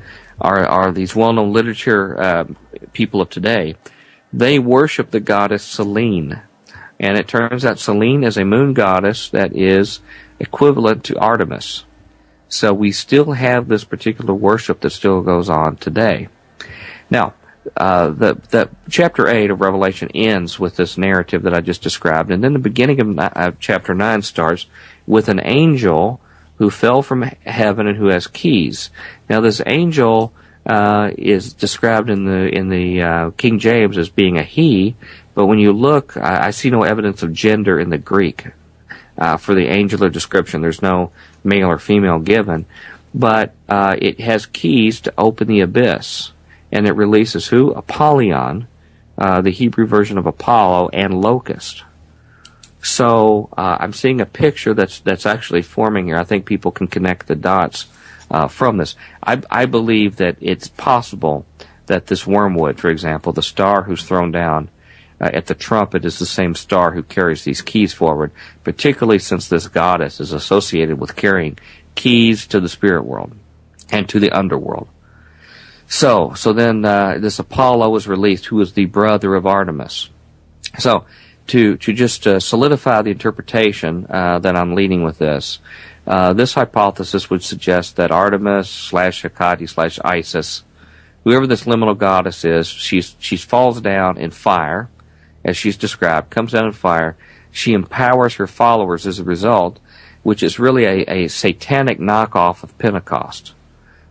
these well-known literature people of today, they worship the goddess Selene. And it turns out Selene is a moon goddess that is equivalent to Artemis. So we still have this particular worship that still goes on today. Now, the chapter 8 of Revelation ends with this narrative that I just described, and then the beginning of chapter 9 starts with an angel who fell from heaven and who has keys. Now, this angel is described in the King James as being a he, but when you look, I see no evidence of gender in the Greek for the angular description. There's no male or female given, but it has keys to open the abyss. And it releases who? Apollyon, the Hebrew version of Apollo, and locust. So I'm seeing a picture that's actually forming here. I think people can connect the dots from this. I believe that it's possible that this wormwood, for example, the star who's thrown down at the trumpet is the same star who carries these keys forward, particularly since this goddess is associated with carrying keys to the spirit world and to the underworld. So then this Apollo was released, who was the brother of Artemis. So to just solidify the interpretation that I'm leading with this hypothesis would suggest that Artemis/Hecate/Isis, whoever this liminal goddess is, she falls down in fire, as she's described, comes down in fire. She empowers her followers as a result, which is really a satanic knockoff of Pentecost.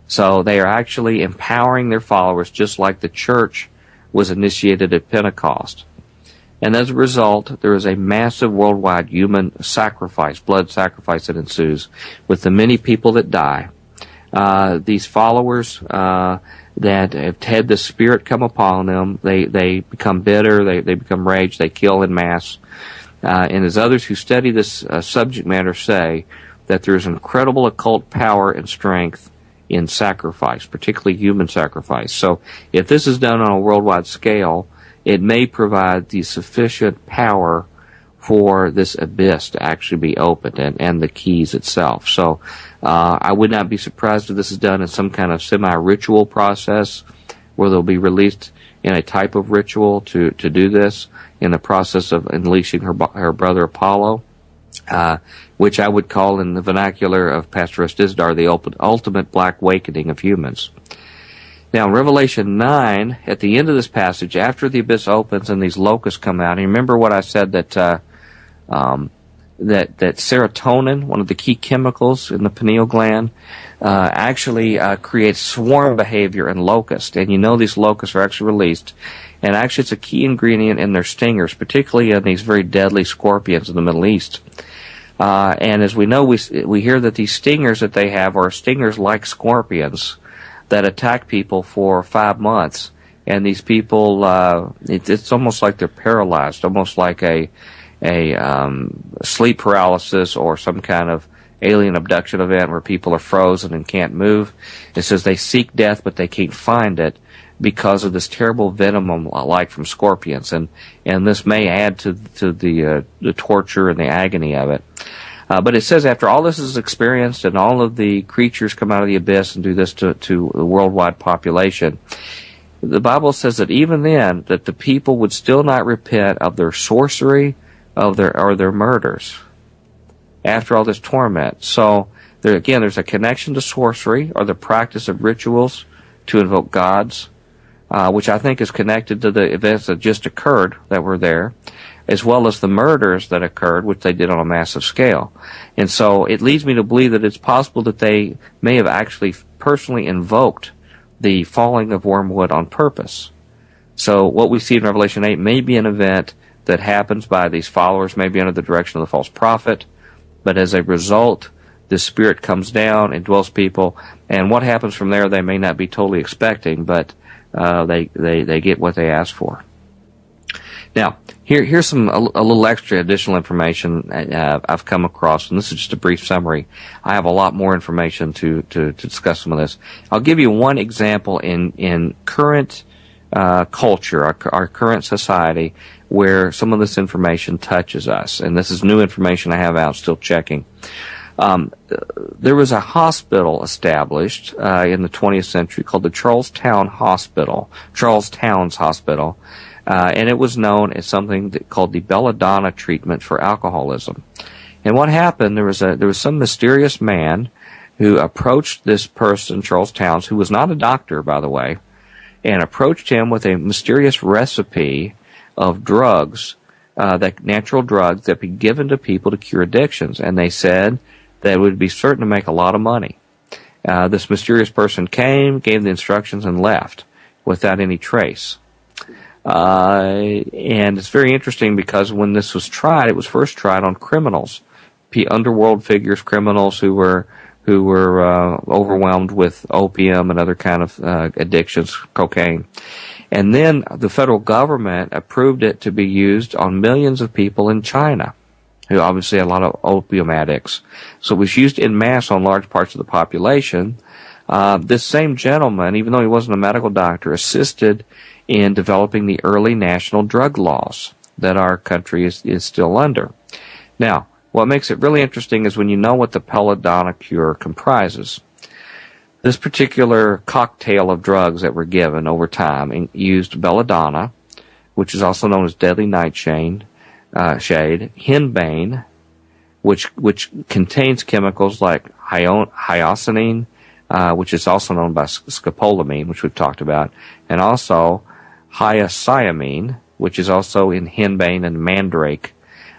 So they are actually empowering their followers just like the church was initiated at Pentecost. And as a result, there is a massive worldwide human sacrifice, blood sacrifice that ensues with the many people that die. These followers that have had the Spirit come upon them, they become bitter, they become rage, they kill en masse. And as others who study this subject matter say, that there is incredible occult power and strength in sacrifice, particularly human sacrifice. So if this is done on a worldwide scale, it may provide the sufficient power for this abyss to actually be opened and the keys itself. So I would not be surprised if this is done in some kind of semi-ritual process where they'll be released in a type of ritual to do this in the process of unleashing her brother Apollo, which I would call in the vernacular of Pastor Isidar the ultimate black awakening of humans. Now, in Revelation 9, at the end of this passage, after the abyss opens and these locusts come out, and remember what I said that that serotonin, one of the key chemicals in the pineal gland, actually creates swarm behavior in locusts. And you know these locusts are actually released. And actually it's a key ingredient in their stingers, particularly in these very deadly scorpions in the Middle East. And as we know, we hear that these stingers that they have are stingers like scorpions that attack people for 5 months. And these people, it's almost like they're paralyzed, almost like a sleep paralysis or some kind of alien abduction event where people are frozen and can't move. It says they seek death, but they can't find it because of this terrible venom like from scorpions. And this may add to the torture and the agony of it. But it says after all this is experienced and all of the creatures come out of the abyss and do this to the worldwide population, the Bible says that even then that the people would still not repent of their sorcery, of their murders after all this torment. So there's a connection to sorcery or the practice of rituals to invoke gods, which I think is connected to the events that just occurred that were there, as well as the murders that occurred, which they did on a massive scale. And so it leads me to believe that it's possible that they may have actually personally invoked the falling of Wormwood on purpose. So what we see in Revelation 8 may be an event that happens by these followers, maybe under the direction of the false prophet, but as a result, the Spirit comes down and dwells people, and what happens from there they may not be totally expecting, but they get what they ask for. Now, here's a little extra additional information I've come across, and this is just a brief summary. I have a lot more information to discuss some of this. I'll give you one example in current culture, our current society, where some of this information touches us. And this is new information I have out, still checking. There was a hospital established in the 20th century called the Charlestown's Hospital, and it was known as something called the belladonna treatment for alcoholism. And what happened, there was some mysterious man who approached this person, Charles Towns, who was not a doctor, by the way, and approached him with a mysterious recipe of drugs, natural drugs that be given to people to cure addictions. And they said that it would be certain to make a lot of money. This mysterious person came, gave the instructions, and left without any trace. And it's very interesting because when this was tried, it was first tried on criminals, underworld figures, criminals who were overwhelmed with opium and other kind of addictions, cocaine. And then the federal government approved it to be used on millions of people in China, who obviously had a lot of opium addicts. So it was used in mass on large parts of the population. This same gentleman, even though he wasn't a medical doctor, assisted in developing the early national drug laws that our country is still under. Now, what makes it really interesting is when you know what the belladonna cure comprises. This particular cocktail of drugs that were given over time used belladonna, which is also known as deadly nightshade, henbane, which contains chemicals like hyoscine, which is also known by scopolamine, which we've talked about, and also hyoscyamine, which is also in henbane and mandrake.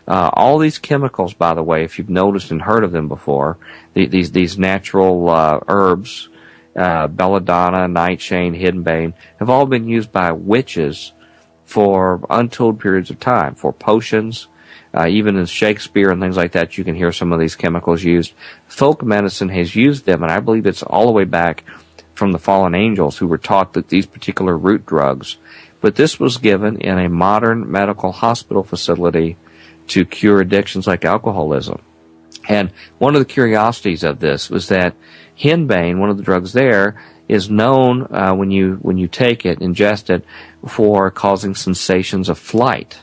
All these chemicals, by the way, if you've noticed and heard of them before, these natural herbs, belladonna, nightshade, henbane, have all been used by witches for untold periods of time, for potions. Even in Shakespeare and things like that, you can hear some of these chemicals used. Folk medicine has used them, and I believe it's all the way back from the fallen angels who were taught that these particular root drugs. But this was given in a modern medical hospital facility to cure addictions like alcoholism. And one of the curiosities of this was that henbane, one of the drugs there, is known when you take it, ingest it, for causing sensations of flight,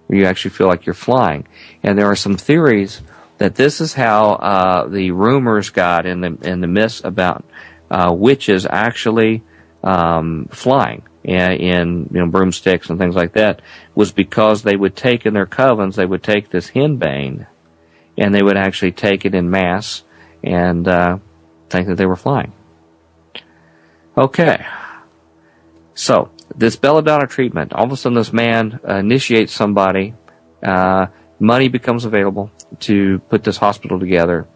where you actually feel like you're flying. And there are some theories that this is how the rumors got in the myths about witches actually flying in broomsticks and things like that, was because they would take in their covens, they would take this henbane, and they would actually take it in mass and think that they were flying. Okay. So, this belladonna treatment, all of a sudden this man initiates somebody, money becomes available to put this hospital together.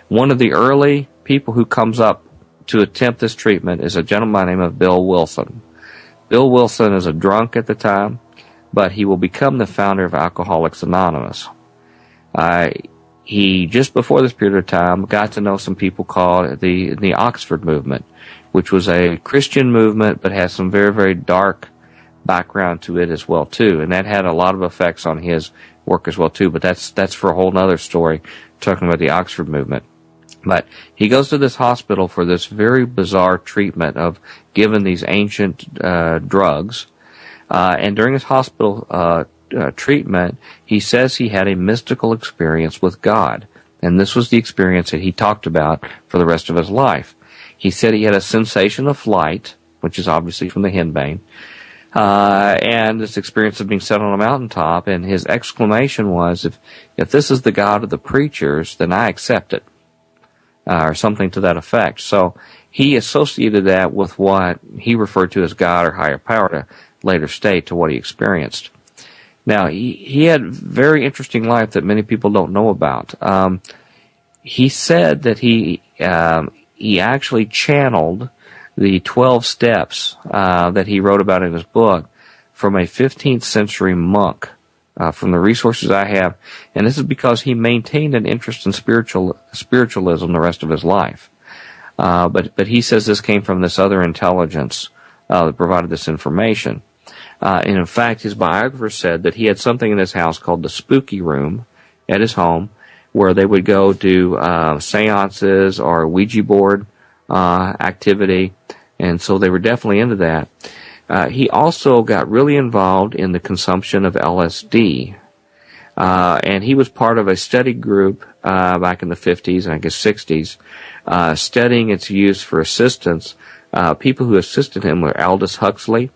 One of the early people who comes up to attempt this treatment is a gentleman by the name of Bill Wilson. Bill Wilson is a drunk at the time, but he will become the founder of Alcoholics Anonymous. He, just before this period of time, got to know some people called the Oxford movement, which was a Christian movement, but has some very, very dark background to it as well, too. And that had a lot of effects on his work as well, too. But that's for a whole other story, talking about the Oxford movement. But he goes to this hospital for this very bizarre treatment of given these ancient drugs. And during his hospital treatment, he says he had a mystical experience with God. And this was the experience that he talked about for the rest of his life. He said he had a sensation of flight, which is obviously from the henbane, and this experience of being set on a mountaintop. And his exclamation was, if this is the God of the preachers, then I accept it, or something to that effect. So he associated that with what he referred to as God or higher power to later state to what he experienced. Now, he had a very interesting life that many people don't know about. He said that he actually channeled the 12 steps that he wrote about in his book from a 15th century monk, from the resources I have. And this is because he maintained an interest in spiritualism the rest of his life. But he says this came from this other intelligence that provided this information. And in fact, his biographer said that he had something in his house called the spooky room at his home, where they would go do seances or Ouija board activity, and so they were definitely into that. He also got really involved in the consumption of LSD, and he was part of a study group back in the 50s and I guess 60s, studying its use for assistance. People who assisted him were Aldous Huxley,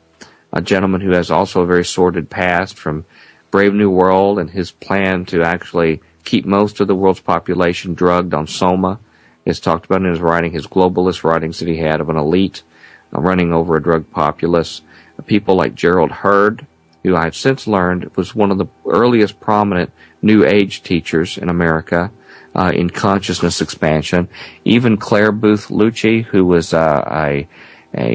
a gentleman who has also a very sordid past from Brave New World and his plan to actually keep most of the world's population drugged on soma. Is talked about in his writing, his globalist writings that he had of an elite running over a drug populace. People like Gerald Hurd, who I've since learned was one of the earliest prominent New Age teachers in America in consciousness expansion. Even Claire Booth Lucci, who was a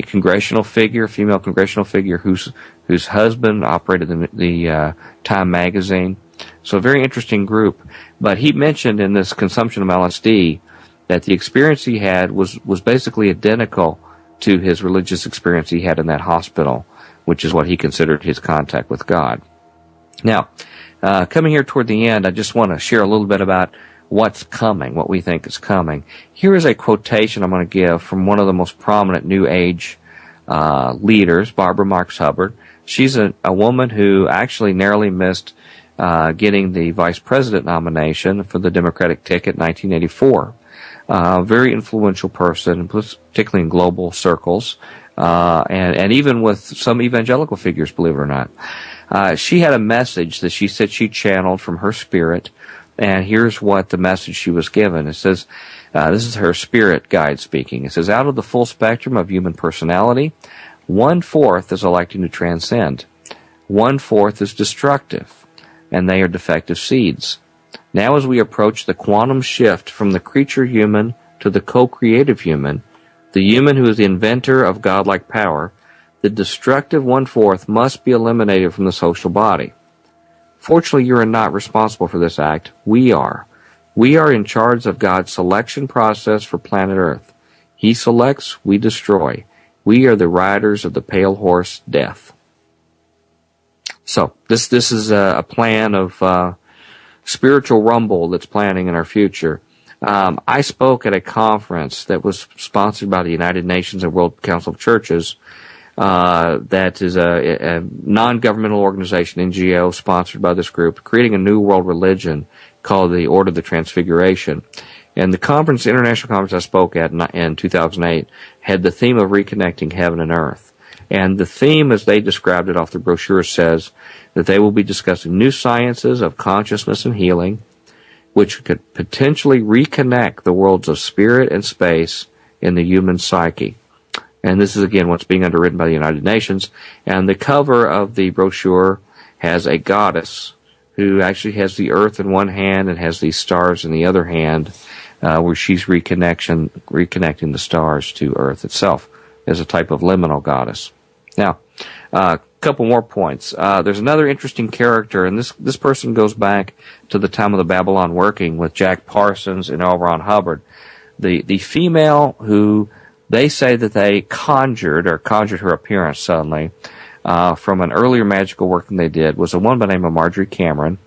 congressional figure, female congressional figure, whose husband operated the Time magazine. So a very interesting group. But he mentioned in this consumption of LSD that the experience he had was basically identical to his religious experience he had in that hospital, which is what he considered his contact with God. Now, coming here toward the end, I just want to share a little bit about what's coming, what we think is coming. Here is a quotation I'm going to give from one of the most prominent New Age leaders, Barbara Marx Hubbard. She's a woman who actually narrowly missed getting the vice president nomination for the Democratic ticket in 1984. Very influential person, particularly in global circles, and even with some evangelical figures, believe it or not. She had a message that she said she channeled from her spirit, and here's what the message she was given. It says, this is her spirit guide speaking. It says, out of the full spectrum of human personality, 1/4 is electing to transcend. 1/4 is destructive, and they are defective seeds. Now as we approach the quantum shift from the creature human to the co-creative human, the human who is the inventor of godlike power, the destructive 1/4 must be eliminated from the social body. Fortunately, you are not responsible for this act. We are. We are in charge of God's selection process for planet Earth. He selects, we destroy. We are the riders of the pale horse, death. So, this is a plan of spiritual rumble that's planning in our future. I spoke at a conference that was sponsored by the United Nations and World Council of Churches. That is a non-governmental organization, NGO, sponsored by this group, creating a new world religion called the Order of the Transfiguration. And the international conference I spoke at in 2008 had the theme of reconnecting heaven and earth. And the theme, as they described it off the brochure, says that they will be discussing new sciences of consciousness and healing, which could potentially reconnect the worlds of spirit and space in the human psyche. And this is, again, what's being underwritten by the United Nations. And the cover of the brochure has a goddess who actually has the earth in one hand and has these stars in the other hand, where she's reconnecting the stars to earth itself as a type of liminal goddess. Now, a couple more points. There's another interesting character, and this person goes back to the time of the Babylon working with Jack Parsons and L. Ron Hubbard. The female who they say that they conjured her appearance suddenly from an earlier magical working they did was a woman by the name of Marjorie Cameron.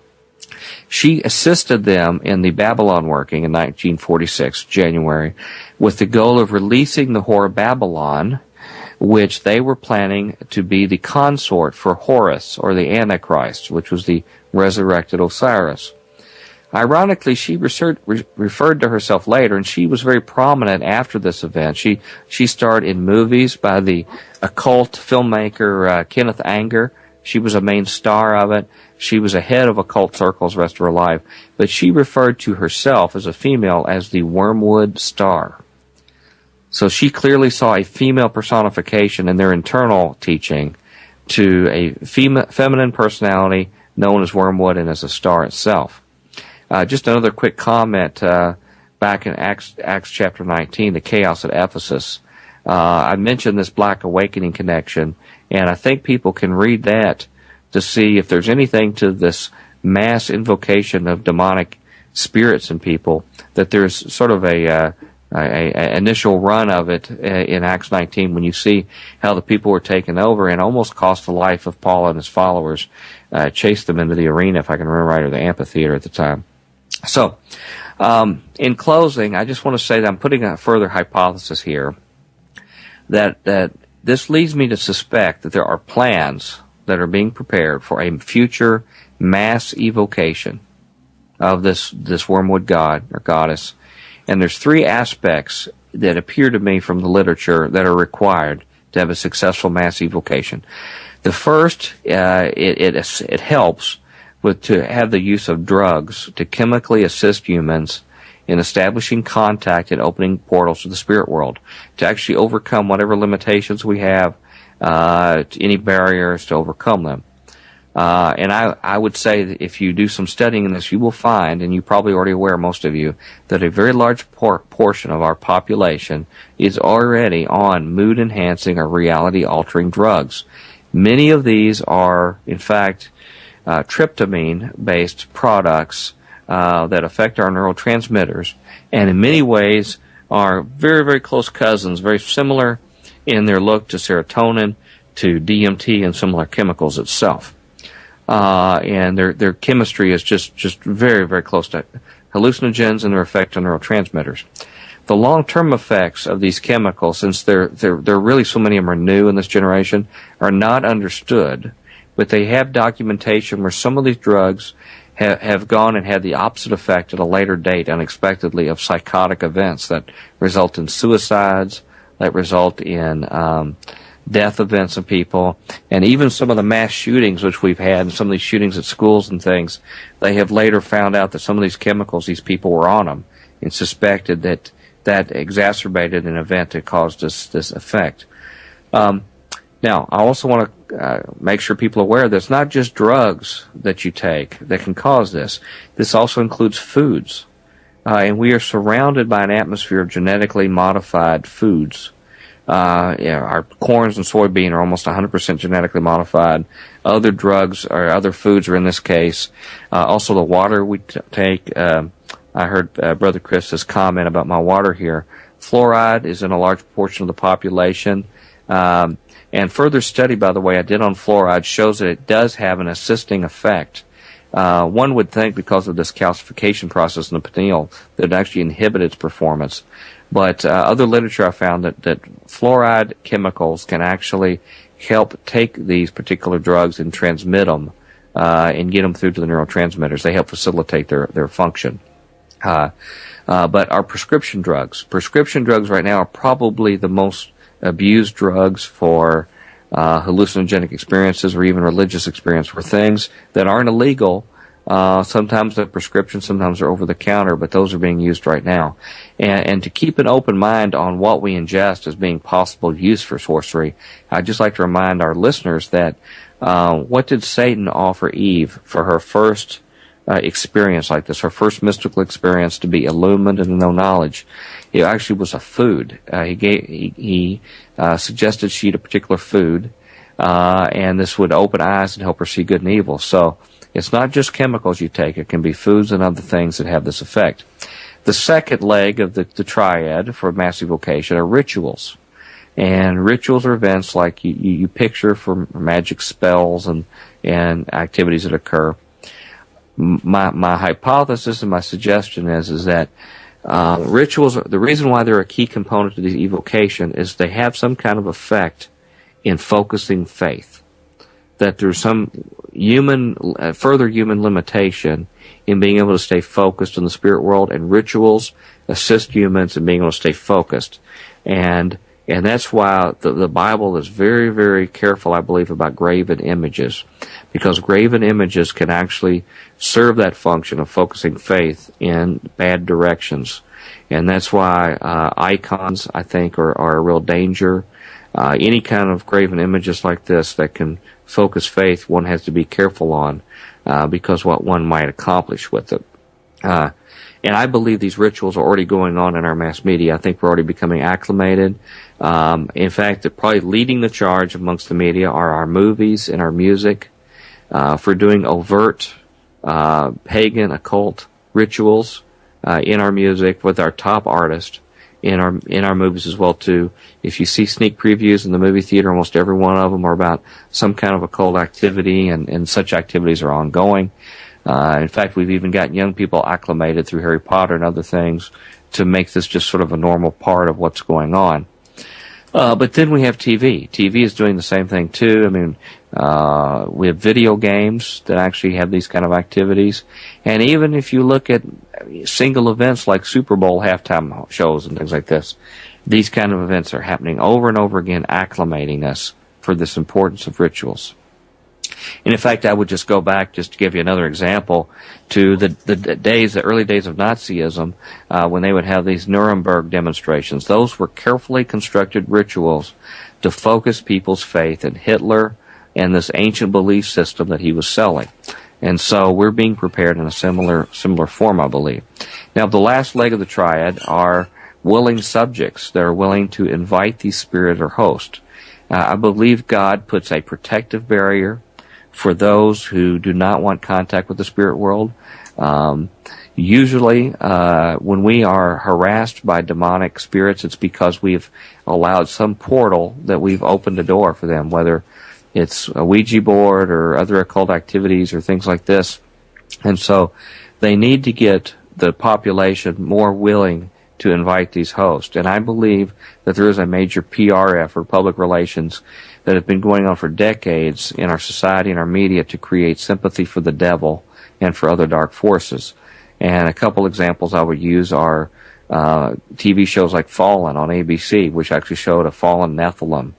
She assisted them in the Babylon working in 1946, January, with the goal of releasing the whore Babylon, which they were planning to be the consort for Horus, or the Antichrist, which was the resurrected Osiris. Ironically, she referred to herself later, and she was very prominent after this event. She starred in movies by the occult filmmaker Kenneth Anger. She was a main star of it. She was a head of occult circles the rest of her life. But she referred to herself as a female as the Wormwood Star. So she clearly saw a female personification in their internal teaching to a feminine personality known as Wormwood and as a star itself. Just another quick comment back in Acts chapter 19, the chaos at Ephesus. I mentioned this Black Awakening connection, and I think people can read that to see if there's anything to this mass invocation of demonic spirits in people, that there's sort of a initial run of it in Acts 19 when you see how the people were taken over and almost cost the life of Paul and his followers, chased them into the arena, if I can remember right, or the amphitheater at the time. So, in closing, I just want to say that I'm putting a further hypothesis here that this leads me to suspect that there are plans that are being prepared for a future mass evocation of this wormwood god or goddess. And there's three aspects that appear to me from the literature that are required to have a successful mass evocation. The first, it helps to have the use of drugs to chemically assist humans in establishing contact and opening portals to the spirit world, to actually overcome whatever limitations we have, any barriers to overcome them. And I would say that if you do some studying in this, you will find, and you're probably already aware, most of you, that a very large portion of our population is already on mood-enhancing or reality-altering drugs. Many of these are, in fact, tryptamine-based products that affect our neurotransmitters, and in many ways are very, very close cousins, very similar in their look to serotonin, to DMT, and similar chemicals itself. And their chemistry is just very, very close to hallucinogens and their effect on neurotransmitters. The long-term effects of these chemicals, since there really so many of them are new in this generation, are not understood. But they have documentation where some of these drugs have gone and had the opposite effect at a later date, unexpectedly, of psychotic events that result in suicides, that result in death events of people, and even some of the mass shootings which we've had, and some of these shootings at schools and things, they have later found out that some of these chemicals, these people were on them, and suspected that exacerbated an event that caused this effect. Now, I also want to make sure people are aware that it's not just drugs that you take that can cause this. This also includes foods. And we are surrounded by an atmosphere of genetically modified foods. Our corns and soybean are almost 100% genetically modified. Other drugs or other foods are in this case. Also the water we take. I heard Brother Chris's comment about my water here. Fluoride is in a large portion of the population. And further study, by the way, I did on fluoride shows that it does have an assisting effect. One would think because of this calcification process in the pineal that it actually inhibit its performance. But other literature I found that fluoride chemicals can actually help take these particular drugs and transmit them and get them through to the neurotransmitters. They help facilitate their function. But our prescription drugs right now are probably the most abused drugs for hallucinogenic experiences or even religious experience, for things that aren't illegal, Sometimes they're prescription, sometimes they're over the counter, but those are being used right now. And to keep an open mind on what we ingest as being possible use for sorcery, I'd just like to remind our listeners that what did Satan offer Eve for her first experience like this, her first mystical experience to be illumined and to know knowledge? It actually was a food. He suggested she eat a particular food, and this would open eyes and help her see good and evil. So it's not just chemicals you take. It can be foods and other things that have this effect. The second leg of the triad for mass evocation are rituals. And rituals are events like you picture for magic spells and activities that occur. My hypothesis and my suggestion is that rituals, the reason why they're a key component to the evocation is they have some kind of effect in focusing faith. That there's some further human limitation in being able to stay focused in the spirit world, and rituals assist humans in being able to stay focused. And that's why the Bible is very, very careful, I believe, about graven images, because graven images can actually serve that function of focusing faith in bad directions. And that's why icons, I think, are a real danger. Any kind of graven images like this that can focus faith, one has to be careful on, because what one might accomplish with it. And I believe these rituals are already going on in our mass media. I think we're already becoming acclimated. In fact, probably leading the charge amongst the media are our movies and our music for doing overt pagan occult rituals in our music with our top artists, in our movies as well too. If you see sneak previews in the movie theater, almost every one of them are about some kind of occult activity, and such activities are ongoing. In fact, we've even gotten young people acclimated through Harry Potter and other things to make this just sort of a normal part of what's going on. But then we have TV. TV is doing the same thing too. I mean, we have video games that actually have these kind of activities. And even if you look at single events like Super Bowl halftime shows and things like this, these kind of events are happening over and over again, acclimating us for this importance of rituals. And in fact, I would just go back, just to give you another example, to the early days of Nazism, when they would have these Nuremberg demonstrations. Those were carefully constructed rituals to focus people's faith in Hitler and this ancient belief system that he was selling. And so we're being prepared in a similar form, I believe. Now, the last leg of the triad are willing subjects that are willing to invite the spirit or host. I believe God puts a protective barrier for those who do not want contact with the spirit world. Usually, when we are harassed by demonic spirits, it's because we've allowed some portal that we've opened a door for them, whether it's a Ouija board or other occult activities or things like this. And so they need to get the population more willing to invite these hosts. And I believe that there is a major PR effort, public relations, that have been going on for decades in our society and our media to create sympathy for the devil and for other dark forces. And a couple examples I would use are TV shows like Fallen on ABC, which actually showed a fallen Nephilim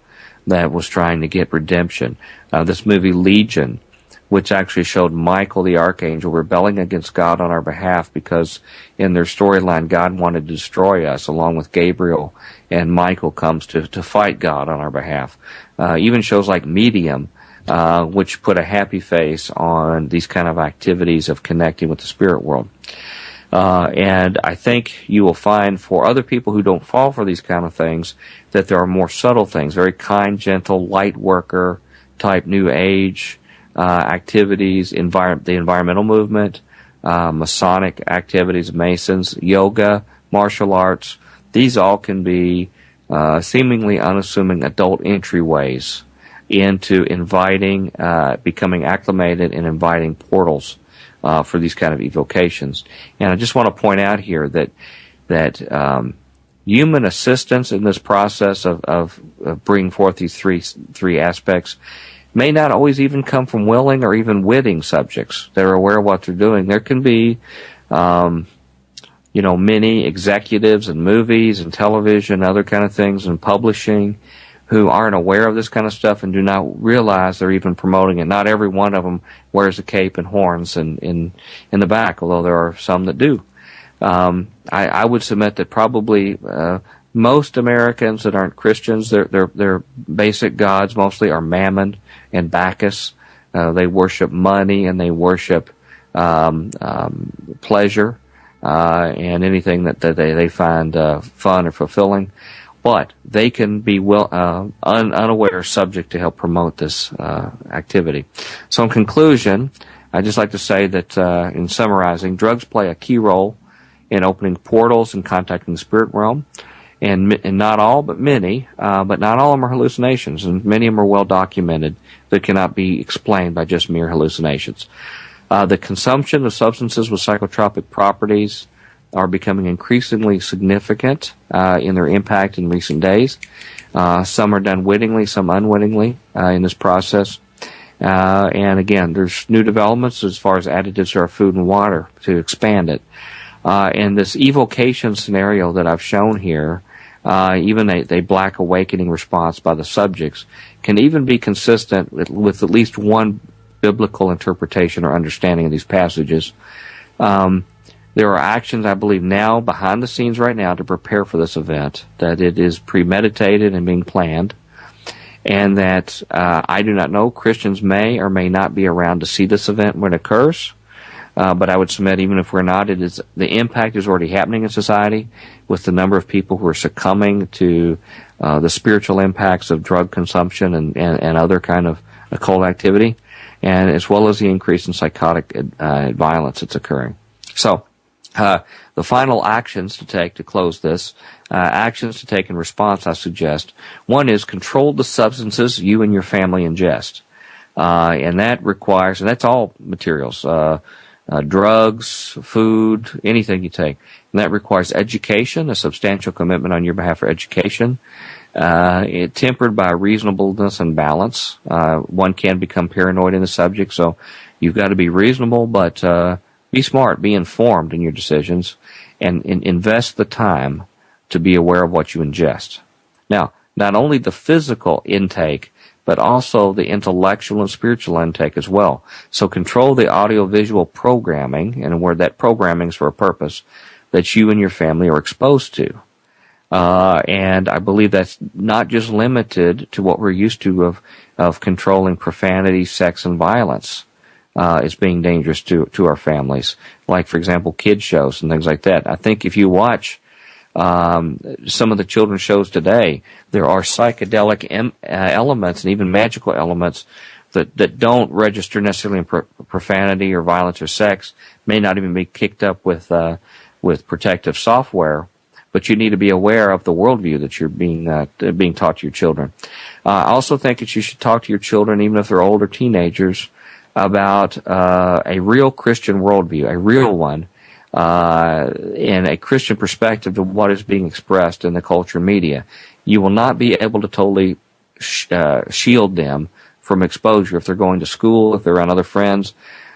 that was trying to get redemption. This movie Legion, which actually showed Michael the Archangel rebelling against God on our behalf because in their storyline God wanted to destroy us, along with Gabriel, and Michael comes to fight God on our behalf. Even shows like Medium, which put a happy face on these kind of activities of connecting with the spirit world. And I think you will find for other people who don't fall for these kind of things that there are more subtle things, very kind, gentle, light worker type New Age activities, the environmental movement, Masonic activities, Masons, yoga, martial arts. These all can be seemingly unassuming adult entryways into inviting, becoming acclimated and inviting portals for these kind of evocations. And I just want to point out here that human assistance in this process of bringing forth these three aspects may not always even come from willing or even witting subjects that are aware of what they're doing. There can be, many executives in movies and television, other kind of things, and publishing, who aren't aware of this kind of stuff and do not realize they're even promoting it. Not every one of them wears a cape and horns in the back, although there are some that do. I would submit that probably most Americans that aren't Christians, their basic gods mostly are Mammon and Bacchus. They worship money and they worship pleasure and anything that they find fun or fulfilling. But they can be unaware subject to help promote this activity. So in conclusion, I'd just like to say that in summarizing, drugs play a key role in opening portals and contacting the spirit realm. And not all, but many, but not all of them are hallucinations, and many of them are well documented that cannot be explained by just mere hallucinations. The consumption of substances with psychotropic properties are becoming increasingly significant in their impact in recent days. Some are done wittingly, some unwittingly in this process. And again, there's new developments as far as additives to our food and water to expand it. And this evocation scenario that I've shown here, even a black awakening response by the subjects, can even be consistent with at least one biblical interpretation or understanding of these passages. There are actions, I believe, now behind the scenes right now to prepare for this event, that it is premeditated and being planned, and that I do not know, Christians may or may not be around to see this event when it occurs. But I would submit, even if we're not, the impact is already happening in society with the number of people who are succumbing to the spiritual impacts of drug consumption and other kind of occult activity, and as well as the increase in psychotic violence that's occurring. So the final actions to take to close this, actions to take in response, I suggest. One is control the substances you and your family ingest. And that requires, and that's all materials, drugs, food, anything you take. And that requires education, a substantial commitment on your behalf for education, tempered by reasonableness and balance. One can become paranoid in the subject, so you've got to be reasonable, but be smart, be informed in your decisions, and invest the time to be aware of what you ingest. Now, not only the physical intake, but also the intellectual and spiritual intake as well. So control the audiovisual programming, and where that programming is for a purpose, that you and your family are exposed to. And I believe that's not just limited to what we're used to of controlling profanity, sex, and violence as being dangerous to our families. Like, for example, kids shows and things like that. I think if you watch some of the children's shows today, there are psychedelic elements and even magical elements that don't register necessarily in profanity or violence or sex, may not even be kicked up with protective software, but you need to be aware of the worldview that you're being taught to your children. I also think that you should talk to your children, even if they're older teenagers, about a real Christian worldview, a real one, and a Christian perspective to what is being expressed in the culture media. You will not be able to totally shield them from exposure if they're going to school, if they're around other friends.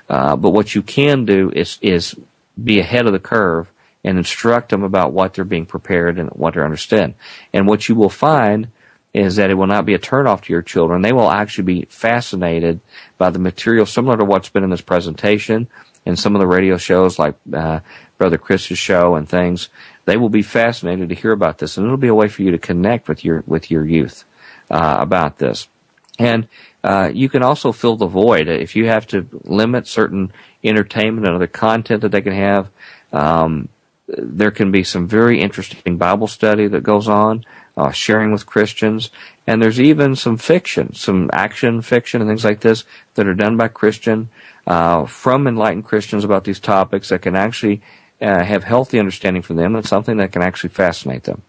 But what you can do is be ahead of the curve and instruct them about what they're being prepared and what they're understand. And what you will find is that it will not be a turnoff to your children. They will actually be fascinated by the material similar to what's been in this presentation and some of the radio shows like Brother Chris's show and things. They will be fascinated to hear about this, and it'll be a way for you to connect with your youth about this. And you can also fill the void. If you have to limit certain entertainment and other content that they can have, there can be some very interesting Bible study that goes on, sharing with Christians, and there's even some fiction, some action fiction and things like this that are done by Christian, from enlightened Christians about these topics that can actually have healthy understanding for them and something that can actually fascinate them.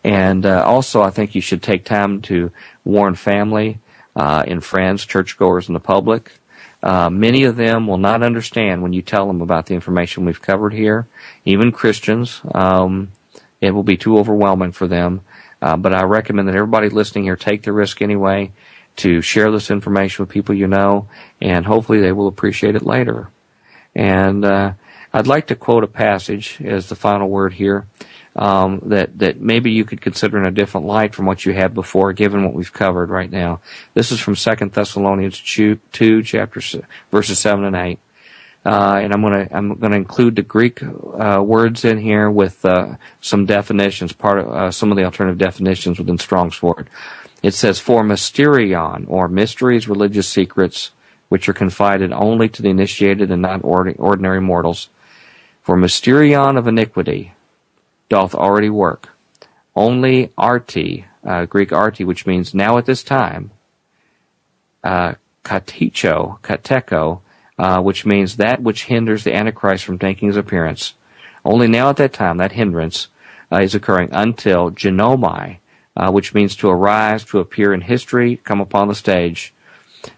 And also, I think you should take time to warn family and friends, churchgoers, and the public. Many of them will not understand when you tell them about the information we've covered here. Even Christians, it will be too overwhelming for them. But I recommend that everybody listening here take the risk anyway to share this information with people you know, and hopefully they will appreciate it later. And I'd like to quote a passage as the final word here that maybe you could consider in a different light from what you had before, given what we've covered right now. This is from 2 Thessalonians 2, verses 7 and 8. And I'm gonna include the Greek words in here with some definitions, some of the alternative definitions within Strong's Word. It says, "For mysterion, or mysteries, religious secrets, which are confided only to the initiated and not ordinary mortals. For mysterion of iniquity doth already work. Only arti," Greek arti, which means now at this time, kateko, which means that which hinders the Antichrist from making his appearance. Only now at that time, that hindrance is occurring until genomai, which means to arise, to appear in history, come upon the stage,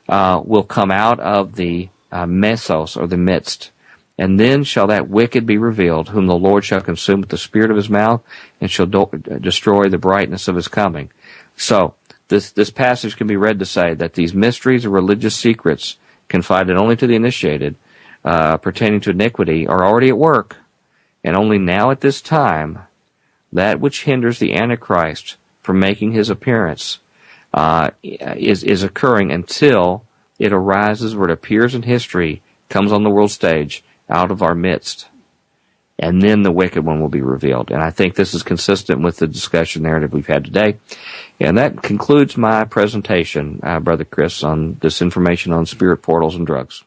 will come out of the mesos, or the midst. And then shall that wicked be revealed, whom the Lord shall consume with the spirit of his mouth, and shall destroy the brightness of his coming. So, this passage can be read to say that these mysteries or religious secrets confided only to the initiated, pertaining to iniquity, are already at work, and only now at this time, that which hinders the Antichrist from making his appearance is occurring until it arises, or it appears in history, comes on the world stage, out of our midst. And then the wicked one will be revealed. And I think this is consistent with the discussion narrative we've had today. And that concludes my presentation, Brother Chris, on this information on spirit portals and drugs.